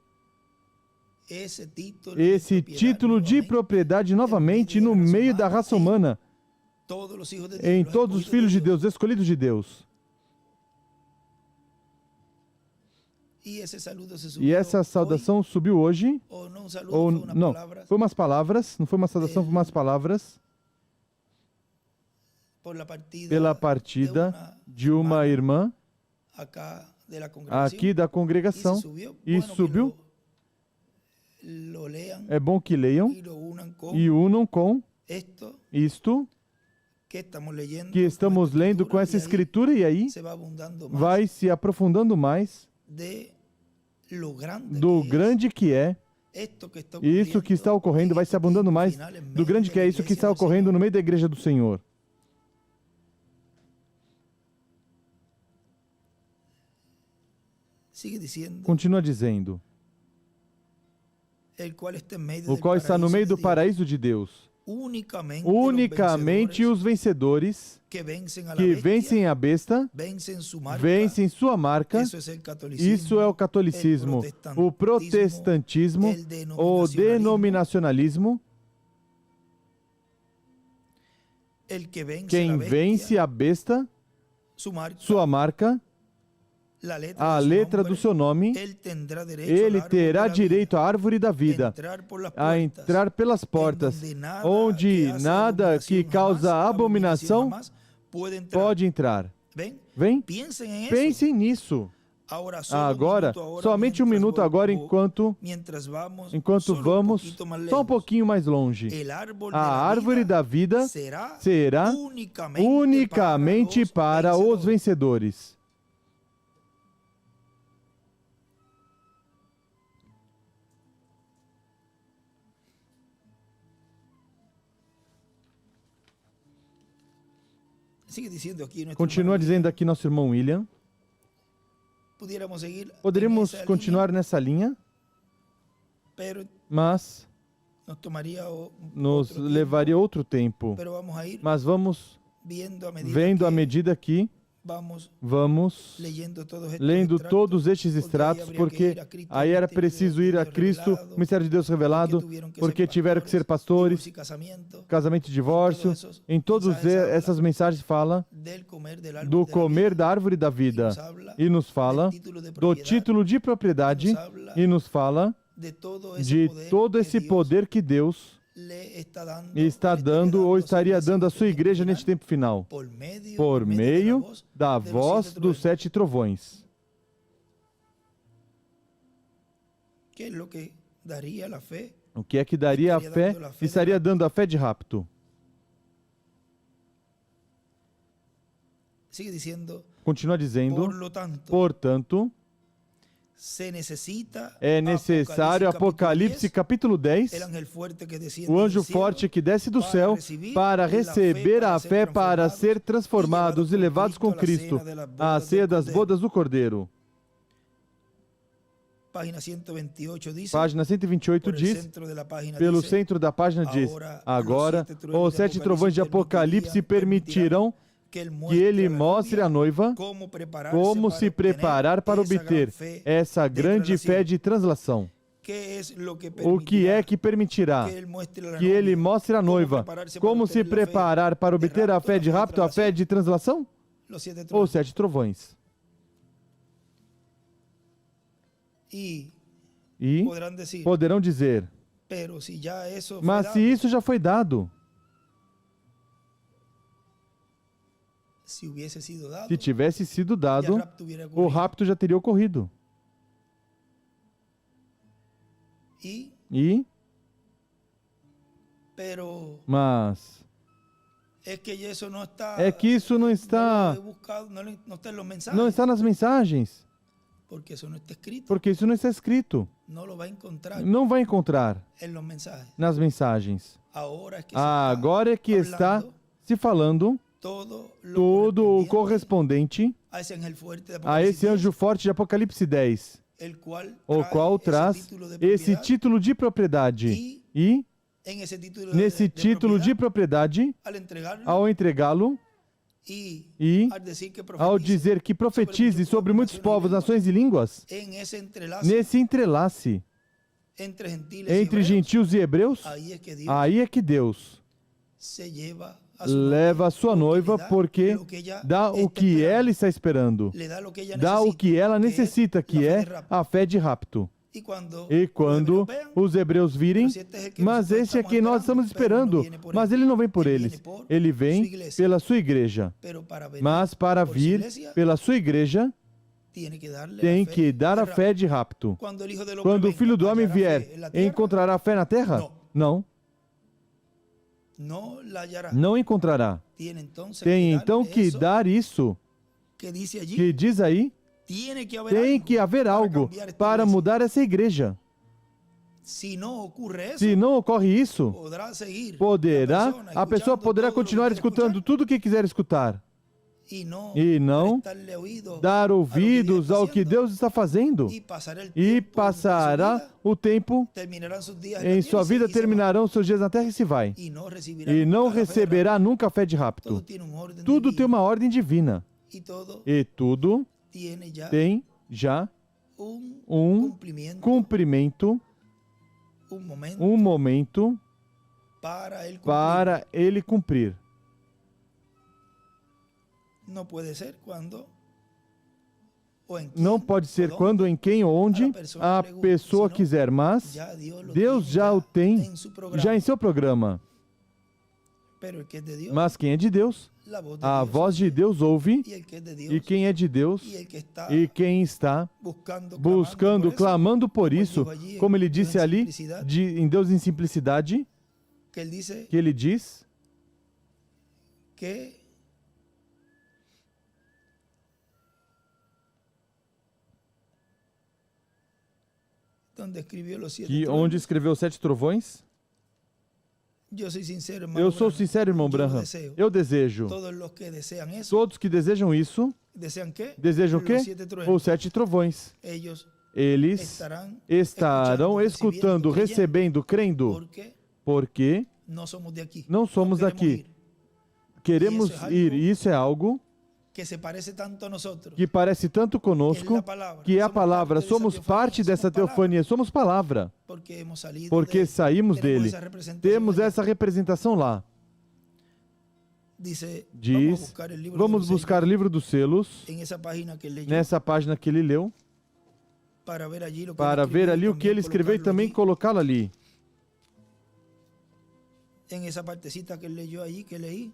esse título de propriedade novamente no meio da raça humana, em todos os filhos de Deus, escolhidos de Deus. E essa saudação subiu hoje, ou não, foi umas palavras, não foi uma saudação, foi umas palavras, pela partida de uma irmã aqui da congregação, e subiu. É bom que leiam e unam com isto, que estamos lendo com essa escritura, e aí vai se aprofundando mais do grande que é. Isso que está ocorrendo vai se abundando mais do grande que é isso que está ocorrendo no meio da igreja do Senhor. Continua dizendo, o qual está no meio do paraíso de Deus. Unicamente os vencedores que vencem a besta, vencem sua marca. Isso é o catolicismo, o protestantismo, o denominacionalismo. Quem vence a besta, sua marca, a letra do seu nome, ele terá direito à árvore da vida, a entrar pelas portas, onde nada que causa abominação pode entrar. Vem? Pensem nisso. Agora, somente um minuto agora, enquanto vamos só um pouquinho mais longe. A árvore da vida será unicamente para os vencedores. Continua dizendo aqui nosso irmão William. Poderíamos continuar nessa linha, mas nos levaria outro tempo. Mas vamos vendo à medida que vamos lendo todos estes extratos, porque aí era preciso ir a Cristo, o mistério de Deus revelado, porque tiveram que ser pastores, casamento e divórcio. Em todas essas mensagens fala do comer da árvore da vida, e nos fala do título de propriedade, e nos fala de todo esse poder que Deus está dando ou estaria dando à sua igreja neste tempo final, por meio da voz dos 7 trovões. O que é que daria a fé? Estaria dando a fé de rapto. Continua dizendo, portanto, é necessário, Apocalipse capítulo 10, o anjo forte que desce do céu para receber a fé, para ser transformados e levados com Cristo à ceia das bodas do Cordeiro. Página 128 diz, pelo centro da página diz, agora os 7 trovões de Apocalipse permitirão que ele mostre à noiva como se preparar para obter essa grande fé de translação. O que é que permitirá que ele mostre à noiva como se preparar para obter a fé de rapto, a fé de translação? Os 7 trovões. E poderão dizer, mas se isso já foi dado, se tivesse sido dado, o rapto já teria ocorrido. Mas é que isso não está nas mensagens, porque isso não está escrito. Não vai encontrar nas mensagens. Agora é que está se falando todo o correspondente a esse anjo forte de Apocalipse 10, o qual traz esse título de propriedade. E, nesse título de propriedade, ao entregá-lo, e ao dizer que profetize sobre muitos povos, nações e línguas, nesse entrelace entre gentios e hebreus, aí é que Deus leva a sua noiva, porque dá o que ela está esperando, dá o que ela necessita, que é a fé de rapto. E quando os hebreus virem, mas esse é quem nós estamos esperando, mas ele não vem por eles, ele vem pela sua igreja. Mas para vir pela sua igreja, tem que dar a fé de rapto. Quando o Filho do Homem vier, encontrará fé na terra? Não. não encontrará. Tem então que dar isso, que diz aí, tem que haver algo para mudar essa igreja. Se não ocorre isso, a pessoa poderá continuar escutando tudo o que quiser escutar e não dar ouvidos ao que Deus está fazendo, e passará o tempo em sua vida, terminarão seus dias na terra e se vai, e não receberá nunca a fé de rapto. Tudo tem uma ordem divina, e tudo tem já um cumprimento, um momento para ele cumprir. Não pode ser quando, em quem ou onde a pessoa quiser, mas Deus já o tem, já em seu programa. Mas quem é de Deus, a voz de Deus ouve, e quem é de Deus, e quem está buscando, clamando por isso, como ele disse ali, em Deus em simplicidade, que ele diz que onde escreveu os 7 trovões. Eu sou sincero, irmão Branham. Eu desejo. Todos que desejam isso, desejam o quê? Os 7 trovões. Eles estarão escutando, recebendo, crendo, porque não somos daqui. Queremos ir, e isso é algo que parece tanto conosco, que é a palavra. Somos parte dessa teofania, somos palavra, porque saímos dele. Temos essa representação lá. Diz, vamos buscar o livro dos selos, nessa página que ele leu, para ver ali o que ele escreveu e também colocá-lo ali.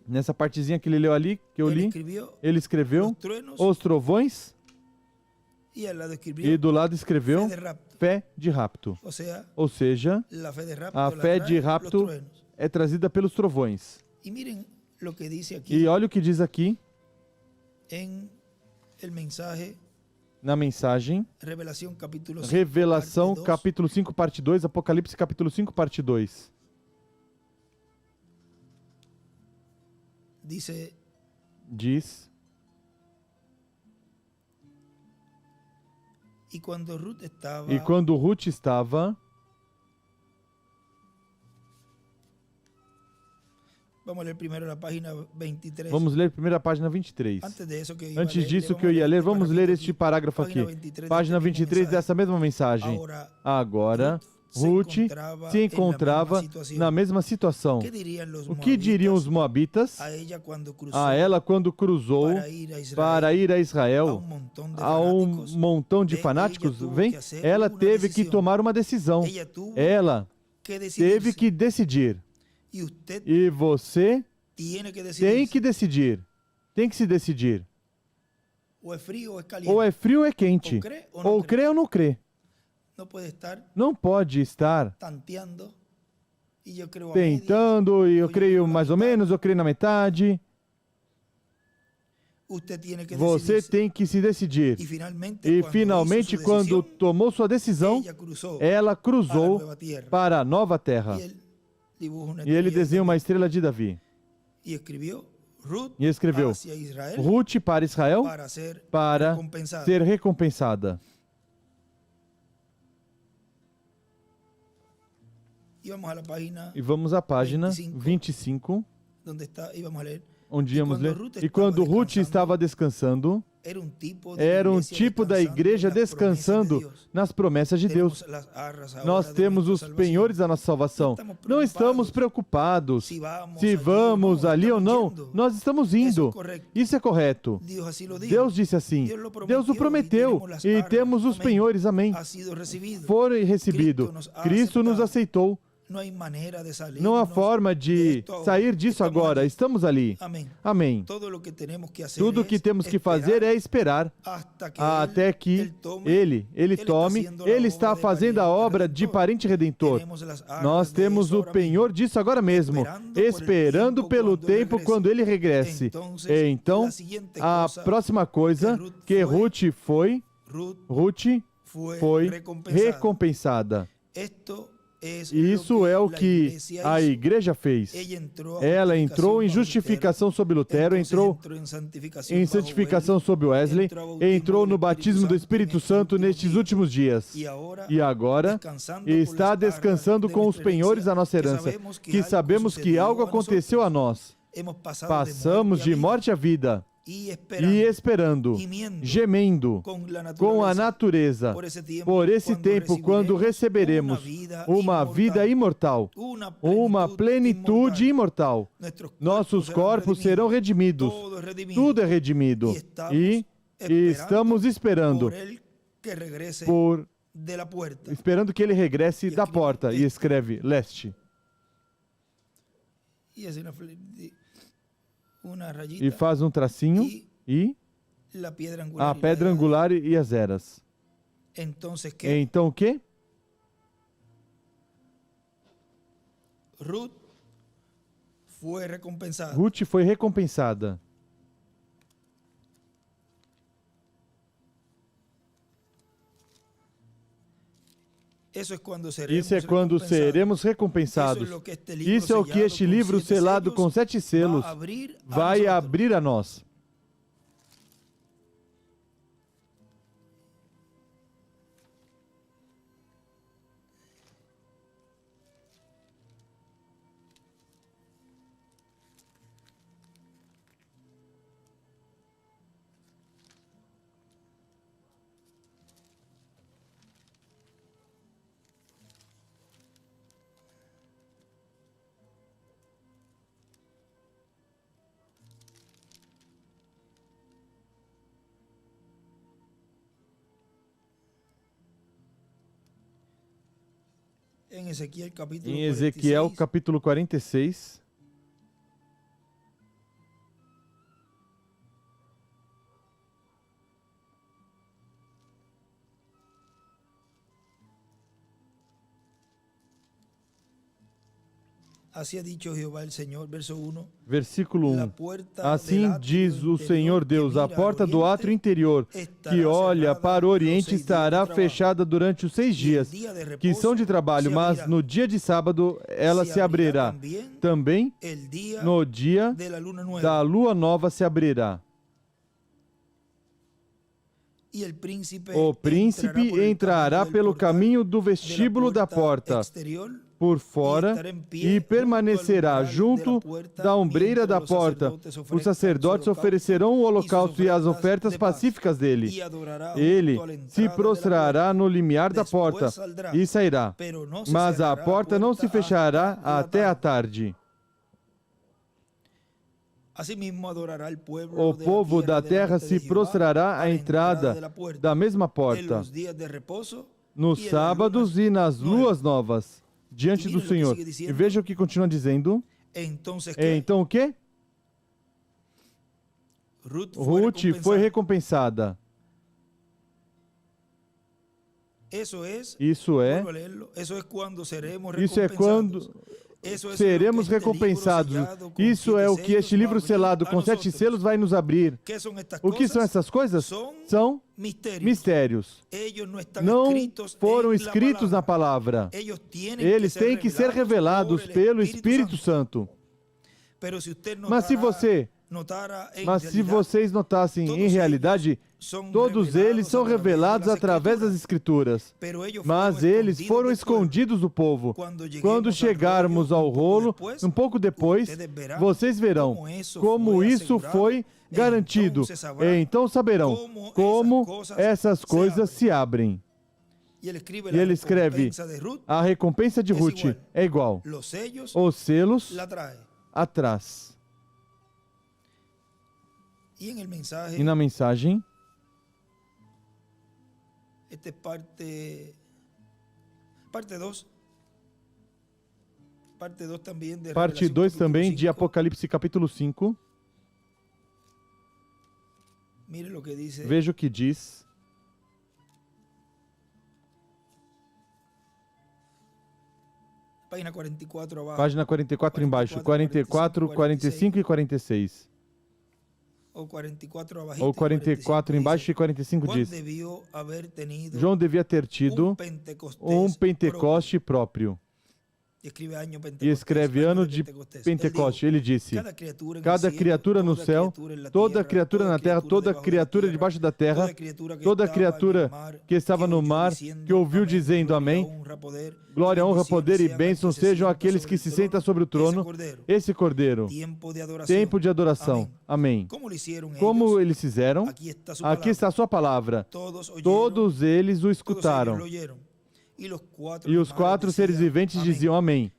Nessa partezinha que ele leu ali, que eu li, ele escreveu os trovões, e do lado escreveu fé de rapto. Ou seja, a fé de rapto é trazida pelos trovões. E olha o que diz aqui na mensagem, Revelação capítulo 5, parte 2, Apocalipse capítulo 5, parte 2. Diz, e quando Ruth estava, vamos ler primeiro a página 23. Antes disso que eu ia ler, vamos ler este parágrafo aqui. Página 23 dessa mesma mensagem. Agora, Ruth se encontrava na mesma situação. O que diriam os moabitas a ela quando cruzou para ir a Israel? A um montão de fanáticos? Vem, ela teve que tomar uma decisão. Ela teve que decidir. E você tem que decidir. Tem que se decidir. Ou é frio ou é quente. Ou crê ou não crê. Não pode estar tentando, e eu creio mais ou menos, eu creio na metade. Você tem que se decidir. E finalmente, quando tomou sua decisão, ela cruzou para a nova terra. E ele desenha uma estrela de Davi. E escreveu Ruth para Israel para ser recompensada. E vamos à página 25, onde íamos ler. E quando Ruth estava descansando, era um tipo da igreja descansando nas promessas de Deus. Nós temos os penhores da nossa salvação. Não estamos preocupados se vamos ali ou não. Nós estamos indo. Isso é correto. Deus disse assim. Deus o prometeu. E temos os penhores. Amém. Foi recebido. Cristo nos aceitou. Não há forma de sair disso agora. Estamos ali. Amém. Tudo o que temos que fazer é esperar até que Ele tome. Ele está fazendo a obra de parente redentor. Nós temos o penhor disso agora mesmo, esperando pelo tempo quando Ele regresse. Então, a próxima coisa que Ruth foi recompensada. Isso é o que a igreja fez. Ela entrou em justificação sobre Lutero, entrou em santificação sobre Wesley, entrou no batismo do Espírito Santo nestes últimos dias. E agora está descansando com os penhores da nossa herança, que sabemos que algo aconteceu a nós. Passamos de morte à vida. E esperando, gemendo com a natureza, por esse tempo, quando receberemos uma vida imortal, uma plenitude imortal. Nossos corpos serão redimidos, tudo é redimido, e estamos esperando que Ele regresse da porta, e escreve leste. E faz um tracinho e a pedra angular e as eras. Então o quê? Ruth foi recompensada. Isso é quando seremos recompensados. Isso é o que este livro selado com 7 selos vai abrir a nós. Em Ezequiel, capítulo 46, versículo 1. Assim diz o Senhor Deus, a porta do átrio interior, que olha para o oriente, estará fechada durante os 6 dias, que são de trabalho, mas no dia de sábado ela se abrirá. Também no dia da lua nova se abrirá. O príncipe entrará pelo caminho do vestíbulo da porta, por fora, e permanecerá junto da ombreira da porta. Os sacerdotes oferecerão o holocausto e as ofertas pacíficas dele. Ele se prostrará no limiar da porta e sairá, mas a porta não se fechará até a tarde. O povo da terra se prostrará à entrada da mesma porta, nos sábados e nas luas novas, diante do Senhor. E veja o que continua dizendo. Então o quê? Ruth foi recompensada. Isso é quando seremos recompensados. Isso é o que este livro selado com 7 selos vai nos abrir. O que são essas coisas? São mistérios. Não foram escritos na palavra. Eles têm que ser revelados pelo Espírito Santo. Mas se vocês notassem, em realidade, todos eles são revelados através das Escrituras, mas eles foram escondidos do povo. Quando chegarmos ao rolo, um pouco depois, vocês verão como isso foi garantido. Então saberão como essas coisas se abrem. E ele escreve, a recompensa de Ruth é igual. Os selos atrás. E na mensagem, parte 2. Parte 2 também de Apocalipse capítulo 5. Veja o que diz. Página 44 embaixo. 44, 45 e 46. Ou 44 embaixo e 45 diz: João devia ter tido um Pentecoste próprio. E escreve ano de Pentecoste. Ele disse: cada criatura no céu, toda criatura na terra, toda criatura debaixo da terra, toda criatura que estava no mar, que ouviu dizendo amém, glória, honra, poder e bênção sejam aqueles que se sentam sobre o trono. Esse Cordeiro, tempo de adoração. Amém. Como eles fizeram? Aqui está a sua palavra. Todos eles o escutaram. E os 4 seres viventes diziam amém.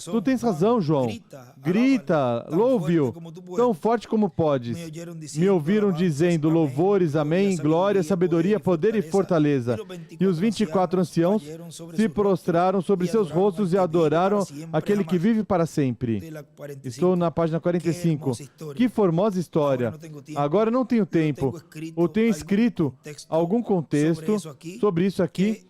Tu tens razão, João. Grita, louve-o, tão forte como podes. Me ouviram dizendo louvores, amém, glória, sabedoria, poder e fortaleza. E os 24 anciãos se prostraram sobre seus rostos e adoraram aquele que vive para sempre. Estou na página 45. Que formosa história. Agora não tenho tempo. Ou tenho escrito algum contexto sobre isso aqui,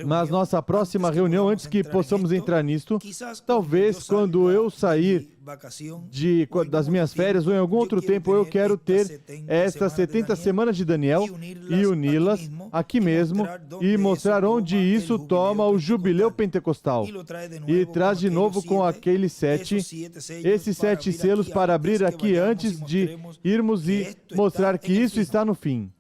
mas nossa próxima reunião, antes que possamos entrar nisto, talvez quando eu sair das minhas férias ou em algum outro tempo, eu quero ter estas 70 semanas de Daniel e uni-las aqui mesmo e mostrar onde isso toma o jubileu pentecostal e traz de novo com aqueles 7, esses 7 selos para abrir aqui antes de irmos e mostrar que isso está no fim.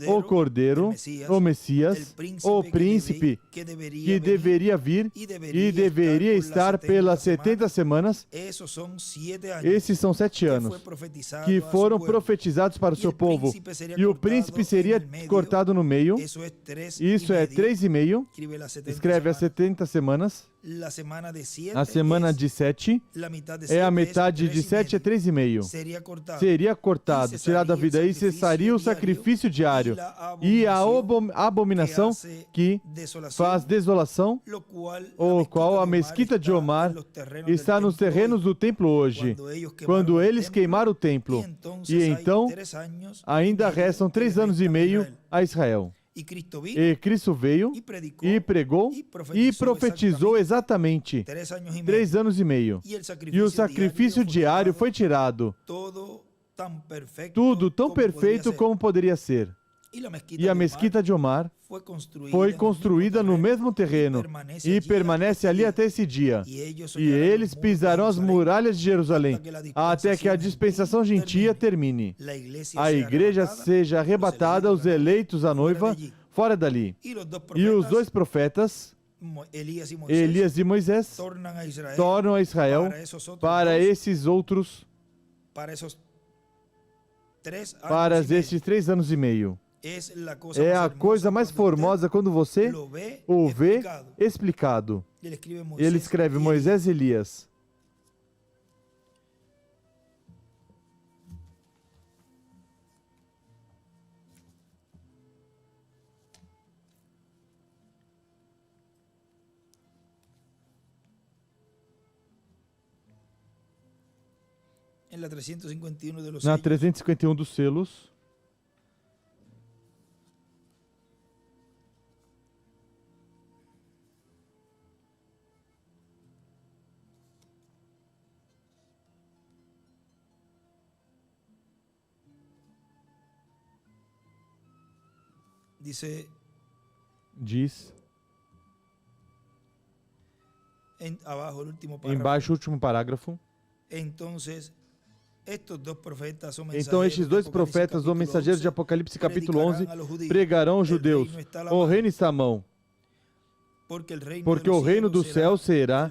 O Cordeiro, o Messias, o Príncipe que deveria vir e deveria estar pelas 70 semanas. Esses são 7 anos que foram profetizados para o seu povo. E o Príncipe seria cortado no meio. Isso é 3,5. Escreve as 70 semanas. A semana de 7 é a metade de 7 é 3,5. Seria cortado, tirado da vida, e cessaria o sacrifício diário e a abominação que faz desolação, o qual a mesquita de Omar está nos terrenos do templo hoje, quando eles queimaram o templo. E então, ainda restam 3 anos e meio a Israel. E Cristo veio e pregou e profetizou exatamente 3 anos e meio. E o sacrifício diário foi tirado. Tudo tão perfeito como poderia ser. E a mesquita de Omar foi construída no mesmo terreno e permanece ali até esse dia. E eles pisarão as muralhas de Jerusalém até que a dispensação gentia termine. A igreja seja arrebatada, os eleitos, a noiva, fora dali. E os 2 profetas, Elias e Moisés, tornam a Israel para esses outros, para esses 3 anos e meio. É a coisa mais formosa quando você o vê explicado. Ele escreve Moisés e Elias. Na 351 dos selos, diz, embaixo o último parágrafo, então estes 2 profetas ou mensageiros de Apocalipse capítulo 11 pregarão aos judeus: o reino está à mão, porque o reino do céu será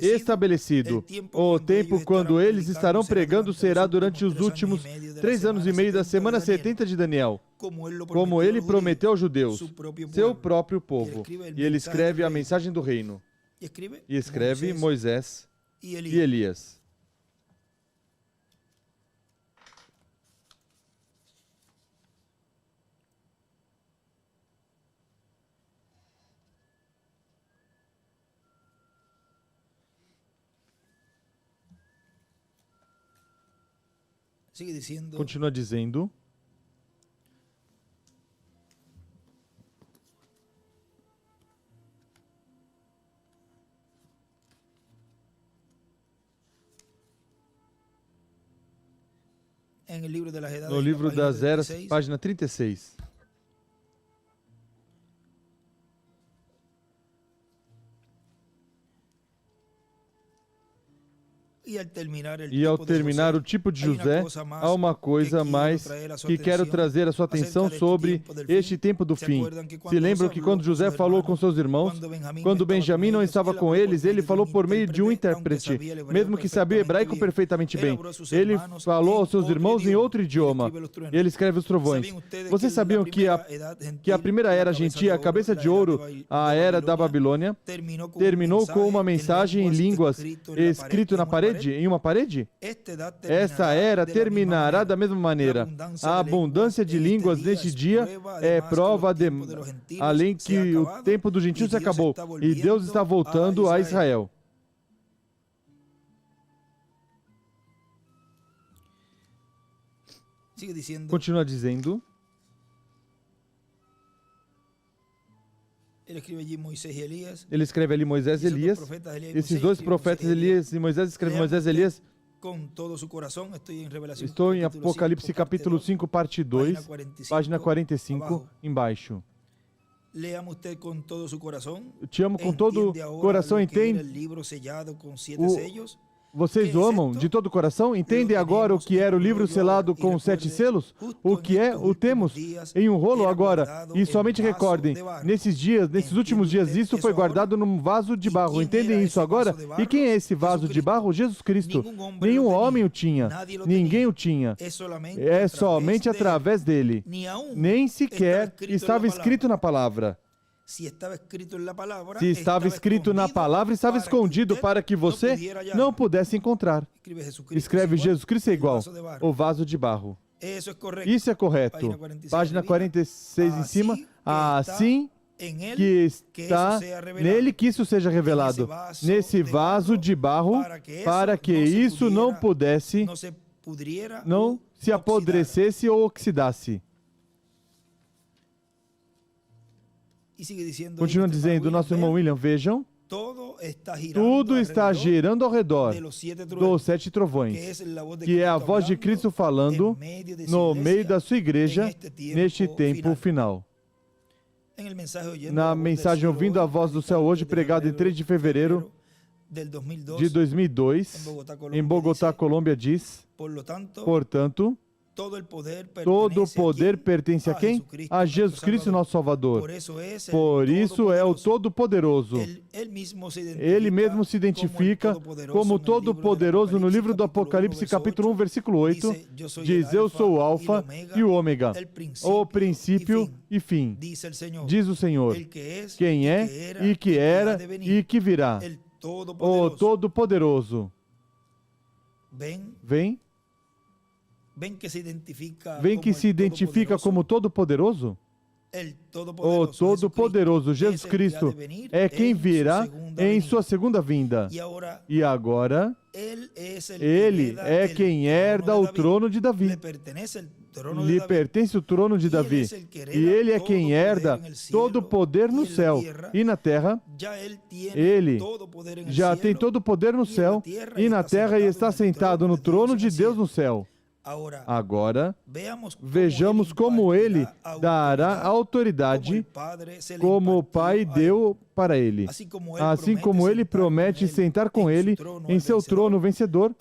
estabelecido. O tempo quando eles estarão pregando será durante os últimos 3 anos e meio da semana 70 de Daniel, como ele prometeu aos judeus, seu próprio povo. E ele escreve a mensagem do reino. E escreve Moisés e Elias. Continua dizendo. No livro das Eras, página 36. E ao terminar o tipo de José, há uma coisa mais que quero trazer a sua atenção sobre este tempo do fim. Se lembram que quando José falou com seus irmãos, quando Benjamim não estava com eles, ele falou por meio de um intérprete, mesmo que sabia hebraico perfeitamente bem. Ele falou aos seus irmãos em outro idioma. Ele escreve os trovões. Vocês sabiam que a primeira era gentia, a cabeça de ouro, a era da Babilônia, terminou com uma mensagem em línguas escrito na parede? Em uma parede? Esta era terminará da mesma maneira. A abundância de línguas neste dia é prova de além que o tempo dos gentios se acabou e Deus está voltando a Israel. Continua dizendo. Ele escreve ali Moisés e Elias. Esses dois profetas, Elias e Moisés, escreve Moisés e Elias. Estou em Apocalipse capítulo 5, parte 2, página 45, embaixo. Te amo com todo o coração, entende? Vocês o amam de todo o coração? Entendem agora o que era o livro selado com 7 selos? O que é? O temos em um rolo agora. E somente recordem, nesses dias, nesses últimos dias, isso foi guardado num vaso de barro. Entendem isso agora? E quem é esse vaso de barro? Jesus Cristo. Nenhum homem o tinha. Ninguém o tinha. É somente através dele. Nem sequer estava escrito na palavra. Se estava escrito na palavra, estava escondido para que você não pudesse encontrar. Escreve Jesus Cristo é igual, o vaso de barro. Isso é correto. Página 46 em cima. Assim que está nele que isso seja revelado. Nesse vaso de barro, para que isso não pudesse, não se apodrecesse ou oxidasse. Continua dizendo, nosso irmão William, vejam, tudo está girando ao redor dos 7 trovões, que é a voz de Cristo falando no meio da sua igreja neste tempo final. Na mensagem Ouvindo a Voz do Céu hoje, pregado em 3 de fevereiro de 2002, em Bogotá, Colômbia, diz, portanto, todo o poder pertence a quem? A Jesus Cristo, nosso Salvador. Por isso é o Todo-Poderoso. Ele mesmo se identifica como Todo-Poderoso no livro do Apocalipse, capítulo 1, versículo 8. Diz, eu sou o Alfa e o Ômega, o princípio e fim. Diz o Senhor, quem é e que era e que virá. O Todo-Poderoso. Vem que se identifica como Todo-Poderoso? O Todo-Poderoso, Jesus Cristo, é quem virá em sua segunda vinda. E agora, Ele é quem herda o trono de Davi. Lhe pertence o trono de Davi. E Ele é quem herda todo o poder no céu e na terra. Ele já tem todo o poder no céu e na terra e está sentado no trono de Deus no céu. Agora, vejamos como Ele dará autoridade como o Pai deu para Ele. Assim como Ele promete sentar com Ele em seu trono vencedor,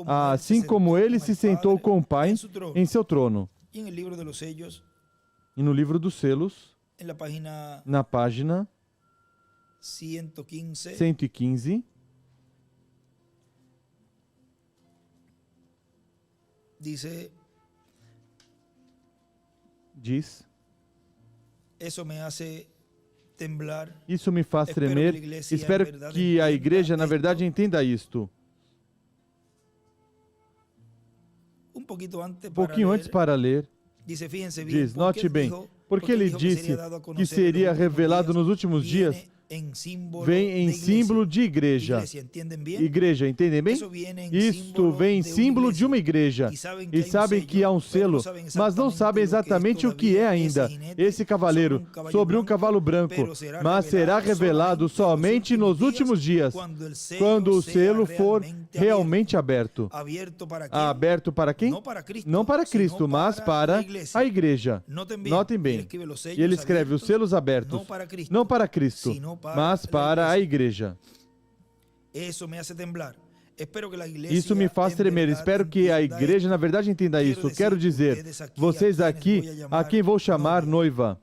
assim como Ele se sentou com o Pai em seu trono. E no livro dos selos, na página 115, diz, isso me faz tremer. Espero que a igreja, na verdade, entenda isto. Um pouquinho antes para ler, diz, note bem, porque ele disse que seria revelado nos últimos dias vem em símbolo de igreja. Igreja, entendem bem? Isto vem em símbolo de uma igreja. E sabem que há um selo, mas não sabem exatamente o que é ainda esse cavaleiro sobre um cavalo branco. Mas será revelado somente nos últimos dias, quando o selo for realmente aberto. Aberto para quem? Não para Cristo, mas para a igreja. Notem bem. E ele escreve os selos abertos, não para Cristo, mas para a igreja. Isso me faz tremer. Espero que a igreja, na verdade, entenda isso. Quero dizer, vocês aqui, a quem vou chamar noiva,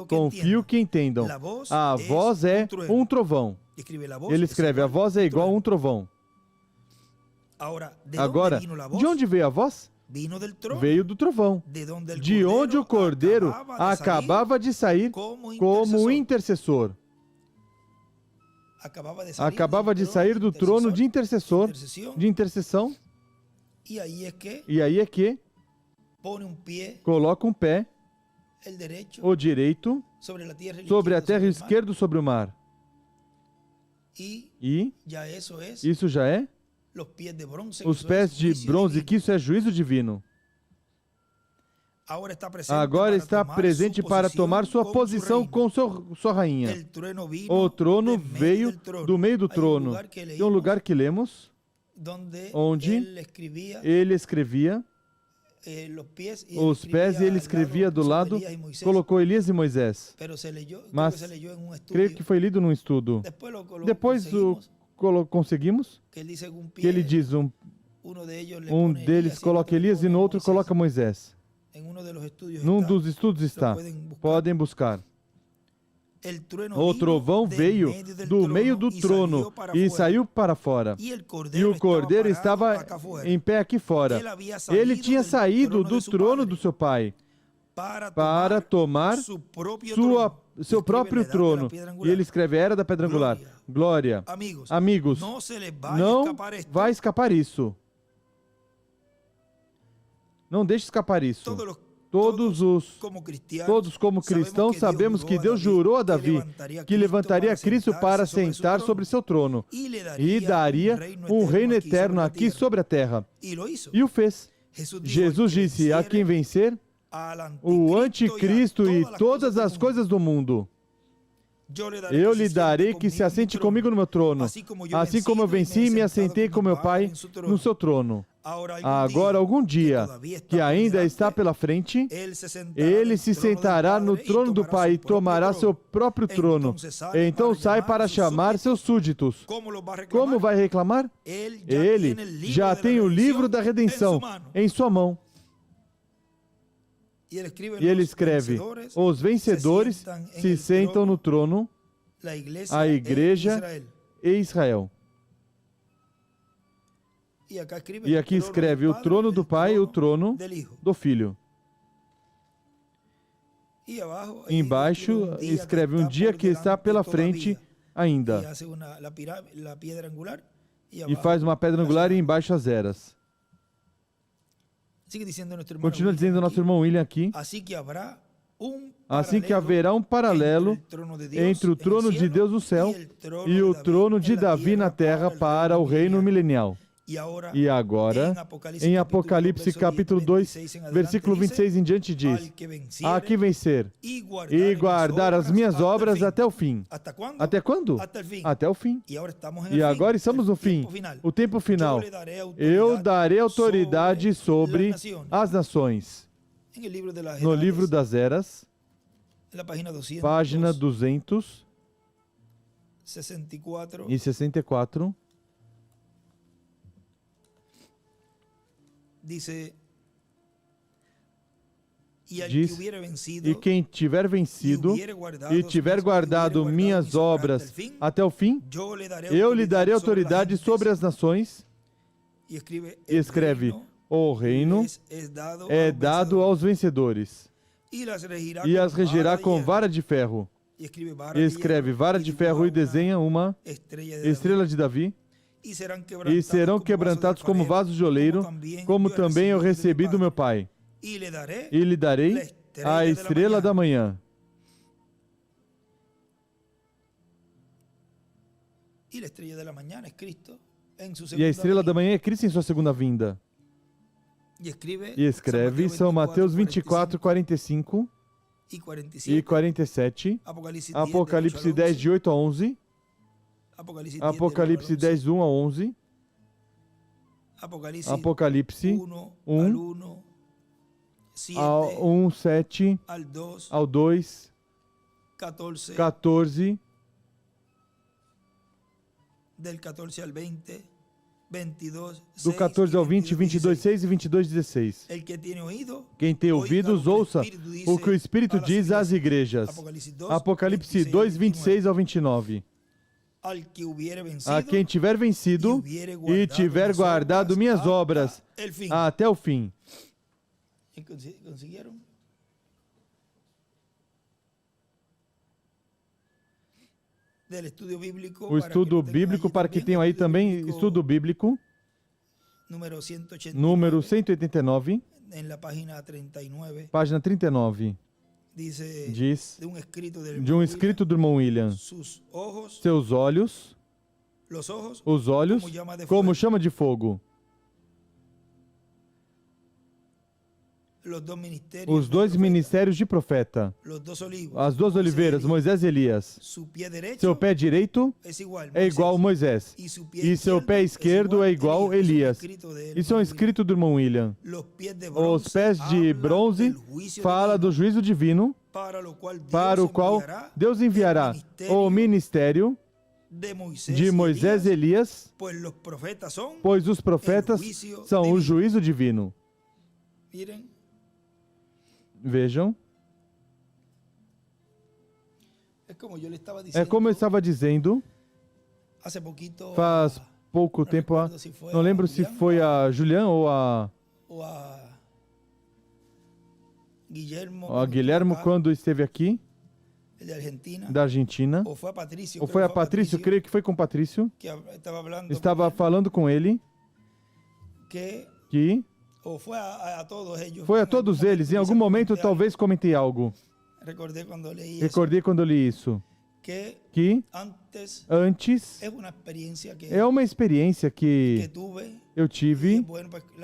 confio que entendam. A voz é um trovão. Ele escreve, a voz é igual a um trovão. Agora, de onde veio a voz? Veio do trovão, de onde o cordeiro acabava de sair como intercessor. Acabava de sair do trono de intercessor, de intercessão. E aí é que coloca um pé, o direito, sobre a terra e o esquerdo sobre o mar. E isso já é os pés de bronze, que isso é juízo divino. Agora está presente para tomar sua posição com sua rainha. O trono veio do meio do trono. Tem um lugar que lemos, onde ele escrevia os pés, e ele escrevia do lado, colocou Elias e Moisés. Mas creio que foi lido num estudo. Depois conseguimos, que ele diz, um deles coloca Elias e no outro coloca Moisés. Num dos estudos está, podem buscar. O trovão veio do meio do trono e saiu para fora. E o cordeiro estava em pé aqui fora. Ele tinha saído do trono do seu pai para tomar seu próprio trono. E ele escreve, era da pedra angular. Glória. Amigos, não vai escapar isso. Não deixe escapar isso. Todos como cristãos sabemos que Deus jurou a Davi que levantaria Cristo para sentar sobre seu trono e daria um reino eterno aqui sobre a terra. E o fez. Jesus disse, a quem vencer, o anticristo e todas as coisas do mundo, eu lhe darei que se assente comigo no meu trono, assim como eu venci e me assentei com meu Pai no seu trono. Agora, algum dia, que ainda está pela frente, ele se sentará no trono do Pai e tomará seu próprio trono. Então sai para chamar seus súditos. Como vai reclamar? Ele já tem o livro da redenção em sua mão. E ele escreve, os vencedores se sentam no trono, a igreja e Israel. E aqui escreve o trono do Pai e o trono do Filho. Embaixo escreve um dia que está pela frente ainda. E faz uma pedra angular e embaixo as eras. Continua dizendo nosso irmão William aqui. Assim que haverá um paralelo entre o trono de Deus no céu e o trono de Davi na terra para o reino milenial. E agora, em Apocalipse capítulo 2, versículo 26 em diante diz, há que vencer e guardar as minhas obras até o fim. Até quando? Até o fim. E agora estamos no fim, o tempo final. Eu darei autoridade sobre as nações. No livro das eras, página 264, diz, e quem tiver vencido e tiver guardado minhas obras até o fim, eu lhe darei autoridade sobre as nações. E escreve, o reino é dado aos vencedores, e as regirá com vara de ferro. E escreve vara de ferro e desenha uma estrela de Davi. E serão quebrantados como vasos de oleiro, como também eu recebi do meu Pai. E lhe darei a estrela da manhã. E a estrela da manhã é Cristo em sua segunda vinda. E escreve São Mateus 24, 45 e 47, Apocalipse 10, de 8 a 11, Apocalipse 10, 1 a 11, Apocalipse 1, 7 ao 2, 14, do 14 ao 20, 22, 6 e 22, 16. Quem tem ouvidos, ouça o que o Espírito diz às igrejas. Apocalipse 2, 26 ao 29. A quem tiver vencido e tiver guardado minhas obras até o fim. O estudo bíblico, para que tenham aí também estudo bíblico, número 189, página 39, diz, de um escrito do irmão William, seus olhos, os olhos, como chama de fogo. Os dois ministérios de profeta, as duas oliveiras, Moisés e Elias. Seu pé direito é igual a Moisés, e seu pé esquerdo é igual a Elias. Isso é um escrito do irmão William. Os pés de bronze fala do juízo divino, para o qual Deus enviará o ministério de Moisés e Elias, pois os profetas são o juízo divino. Vejam, é como eu estava dizendo, faz pouco tempo, não lembro se foi a Julián ou a Guilhermo, quando esteve aqui, da Argentina, ou foi a Patrício, creio que foi com Patrício, estava falando com ele, que foi a todos eles. Em algum momento, talvez comentei algo. Recordei quando li isso. Que antes é uma experiência que eu tive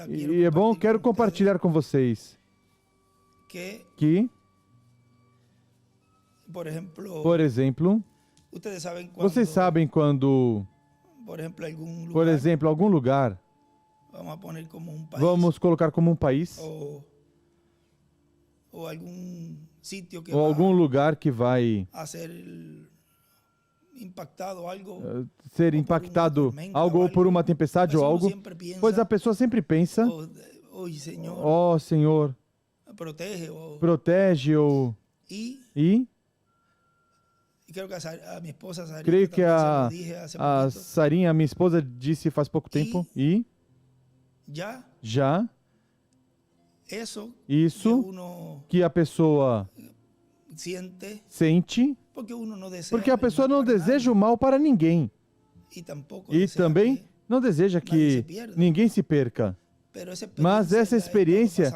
e é bom, quero compartilhar com vocês. Que, por exemplo, vocês sabem quando, por exemplo, algum lugar, vamos colocar como um país, ou algum lugar que vai ser impactado algo ou por uma tempestade ou algo, pois a pessoa sempre pensa, ó Senhor, protege ou... E creio que a Sarinha, minha esposa, disse faz pouco tempo, e já isso que a pessoa sente, porque a pessoa não deseja o mal para ninguém e também não deseja que ninguém se perca. Mas essa experiência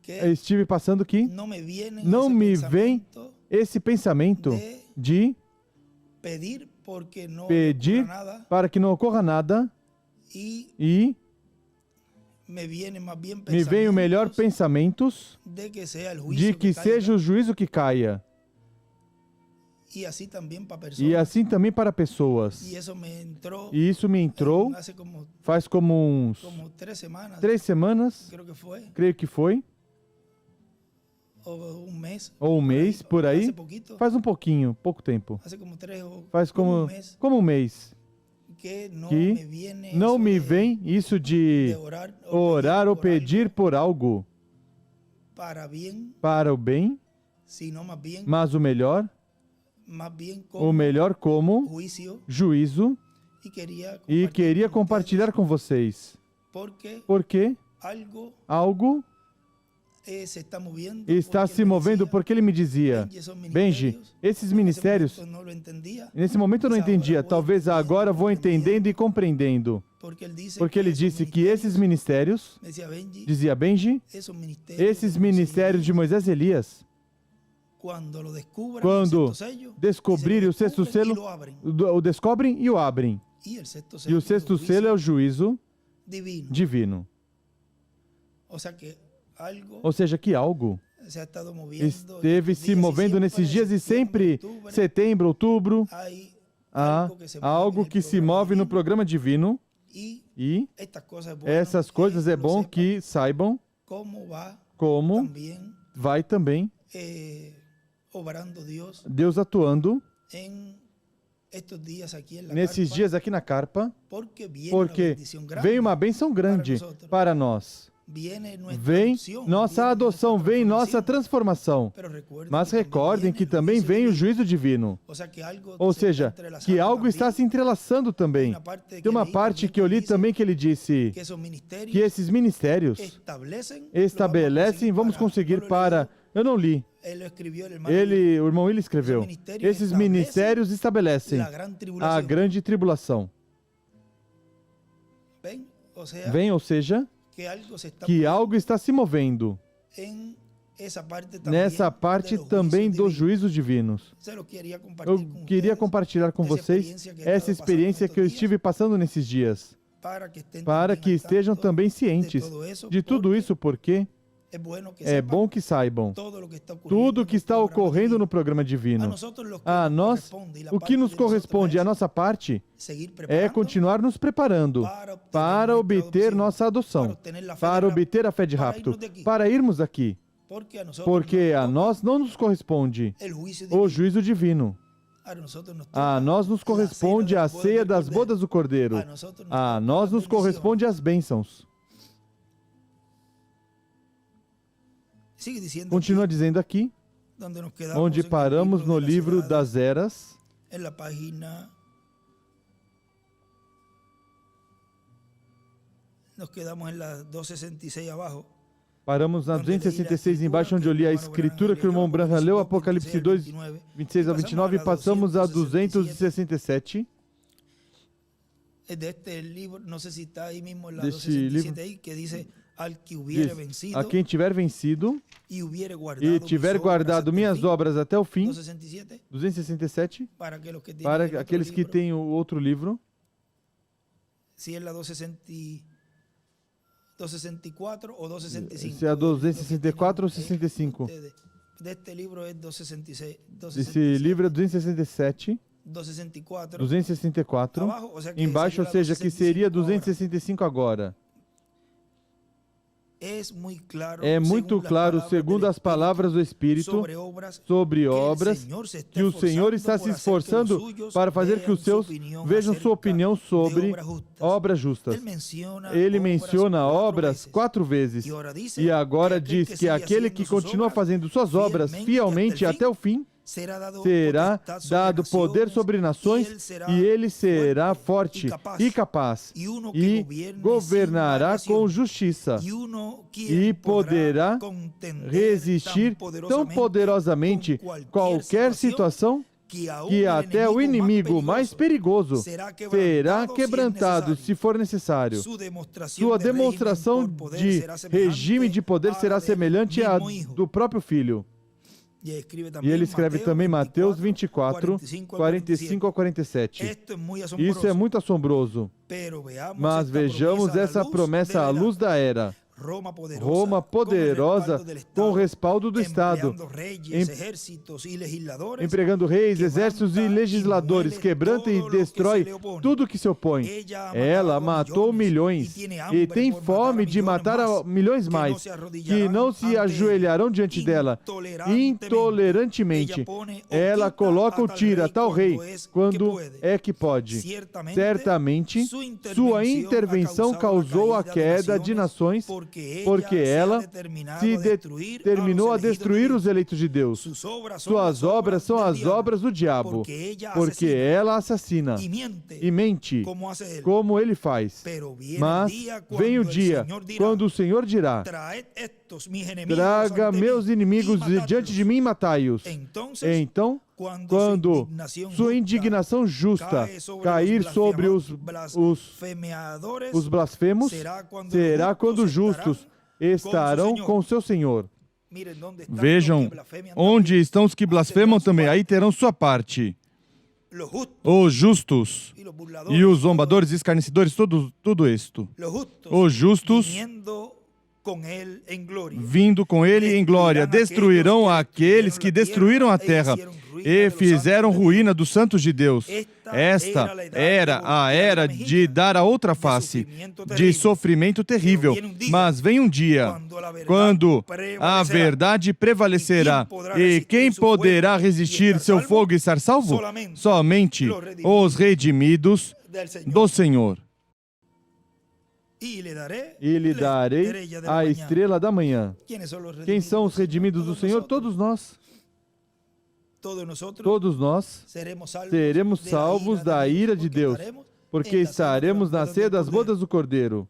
eu estive passando que não me vem esse pensamento de pedir para que não ocorra nada, e me vem o melhor pensamentos de que seja o juízo que caia. E assim também para pessoas. E isso me entrou faz como 3 semanas, creio que foi, ou um mês, por aí, faz um pouquinho, pouco tempo, faz como um mês, que não me vem isso de orar ou pedir por algo para o bem, mas o melhor como juízo, e queria compartilhar com vocês, porque algo está se movendo, porque ele me dizia, Benji, esses ministérios, nesse momento eu não entendia, talvez agora vou entendendo e compreendendo, porque ele disse que esses ministérios, dizia Benji, esses ministérios de Moisés e Elias, Quando descobrirem o sexto selo, o descobrem e o abrem. E o sexto selo é o juízo divino. Ou seja, que algo esteve se movendo nesses dias e sempre, setembro, outubro, há algo que se move no programa divino e essas coisas é bom que saibam como vai também Deus atuando nesses dias aqui na carpa, porque vem uma bênção grande para nós. Vem nossa adoção, vem nossa transformação. Mas recordem que também vem o juízo divino. Ou seja, que algo está se entrelaçando também. Tem uma parte que eu li também que ele disse que esses ministérios estabelecem, vamos conseguir para... Eu não li. O irmão Willi escreveu. Esses ministérios estabelecem a grande tribulação. Vem, ou seja, que algo está se movendo nessa parte também dos juízos divinos. Eu queria compartilhar com vocês essa experiência que eu estive passando nesses dias, para que estejam também cientes de tudo isso, porque é bom que saibam tudo o que está ocorrendo no programa divino. A nós, o que nos corresponde, a nossa parte, é continuar nos preparando para obter nossa adoção, para obter a fé de rapto, para irmos daqui, porque a nós não nos corresponde o juízo divino. A nós nos corresponde a ceia das bodas do Cordeiro. A nós nos corresponde as bênçãos. Continua dizendo aqui, onde paramos no livro das eras, paramos na 266 embaixo, onde eu li a escritura que o irmão Branham leu, Apocalipse 2, 26 a 29, e passamos a 267. Deste livro, diz, a quem tiver vencido e tiver guardado minhas obras até o fim, 267, para aqueles que têm o outro livro, se é a 264 ou 65. Esse livro é 267. 264, embaixo, ou seja, que seria 265 agora. É muito claro, segundo as palavras do Espírito, sobre obras que o Senhor está se esforçando para fazer que os seus vejam sua opinião sobre obras justas. Ele menciona obras 4 vezes e agora diz que aquele que continua fazendo suas obras fielmente até o fim será dado poder sobre nações e ele será forte e capaz e governará com justiça e poderá resistir tão poderosamente qualquer situação que até o inimigo mais perigoso será quebrantado se for necessário. Sua demonstração de regime de poder será semelhante à do próprio Filho. E ele escreve também Mateus 24, 45 a 47. Isso é muito assombroso. Mas vejamos essa promessa à luz da era. Roma poderosa com o respaldo do Estado, empregando reis, exércitos e legisladores, quebranta e destrói tudo que se opõe. Ela matou milhões e tem fome de matar milhões mais, que não se ajoelharão diante dela. Intolerantemente, ela coloca ou tira tal rei quando é que pode. Certamente, sua intervenção causou a queda de nações, porque ela se determinou a destruir os eleitos de Deus. Suas obras são as obras do diabo, porque ela assassina e mente, como ele faz. Mas vem o dia quando o Senhor dirá: traga meus inimigos diante de mim e matai-os. Então, quando sua indignação justa cair sobre os blasfemos, será quando os justos estarão com seu Senhor. Vejam onde estão os que blasfemam também, aí terão sua parte. Os justos e os zombadores e escarnecedores, tudo isto. Os justos vindo com ele em glória, destruirão aqueles que destruíram a terra e fizeram ruína dos santos de Deus. Esta era a era de dar a outra face, de sofrimento terrível. Mas vem um dia quando a verdade prevalecerá. E quem poderá resistir seu fogo e estar salvo? Somente os redimidos do Senhor. E lhe darei a estrela da manhã. Quem são os redimidos do Senhor? Todos nós. Todos nós seremos salvos da ira de Deus, porque estaremos na ceia das bodas do Cordeiro.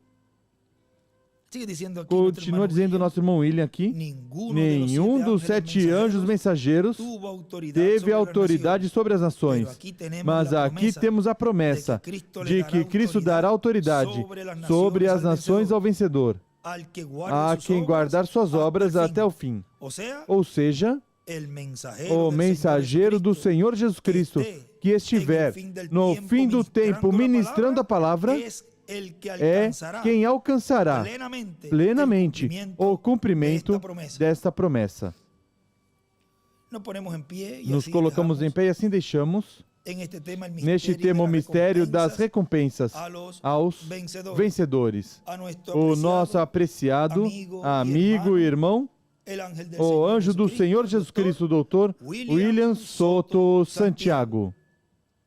Continua dizendo o nosso irmão William aqui: nenhum dos 7 anjos mensageiros teve autoridade sobre as nações, mas aqui temos a promessa de que Cristo dará autoridade sobre as nações ao vencedor, a quem guardar suas obras até o fim. Ou seja, o mensageiro do Senhor Jesus Cristo, que estiver no fim do tempo ministrando a palavra, é quem alcançará plenamente o cumprimento desta promessa. Nos colocamos em pé e assim deixamos, neste tema, o mistério das recompensas aos vencedores. O nosso apreciado amigo e irmão, o anjo do Senhor Jesus Cristo, doutor William Soto Santiago.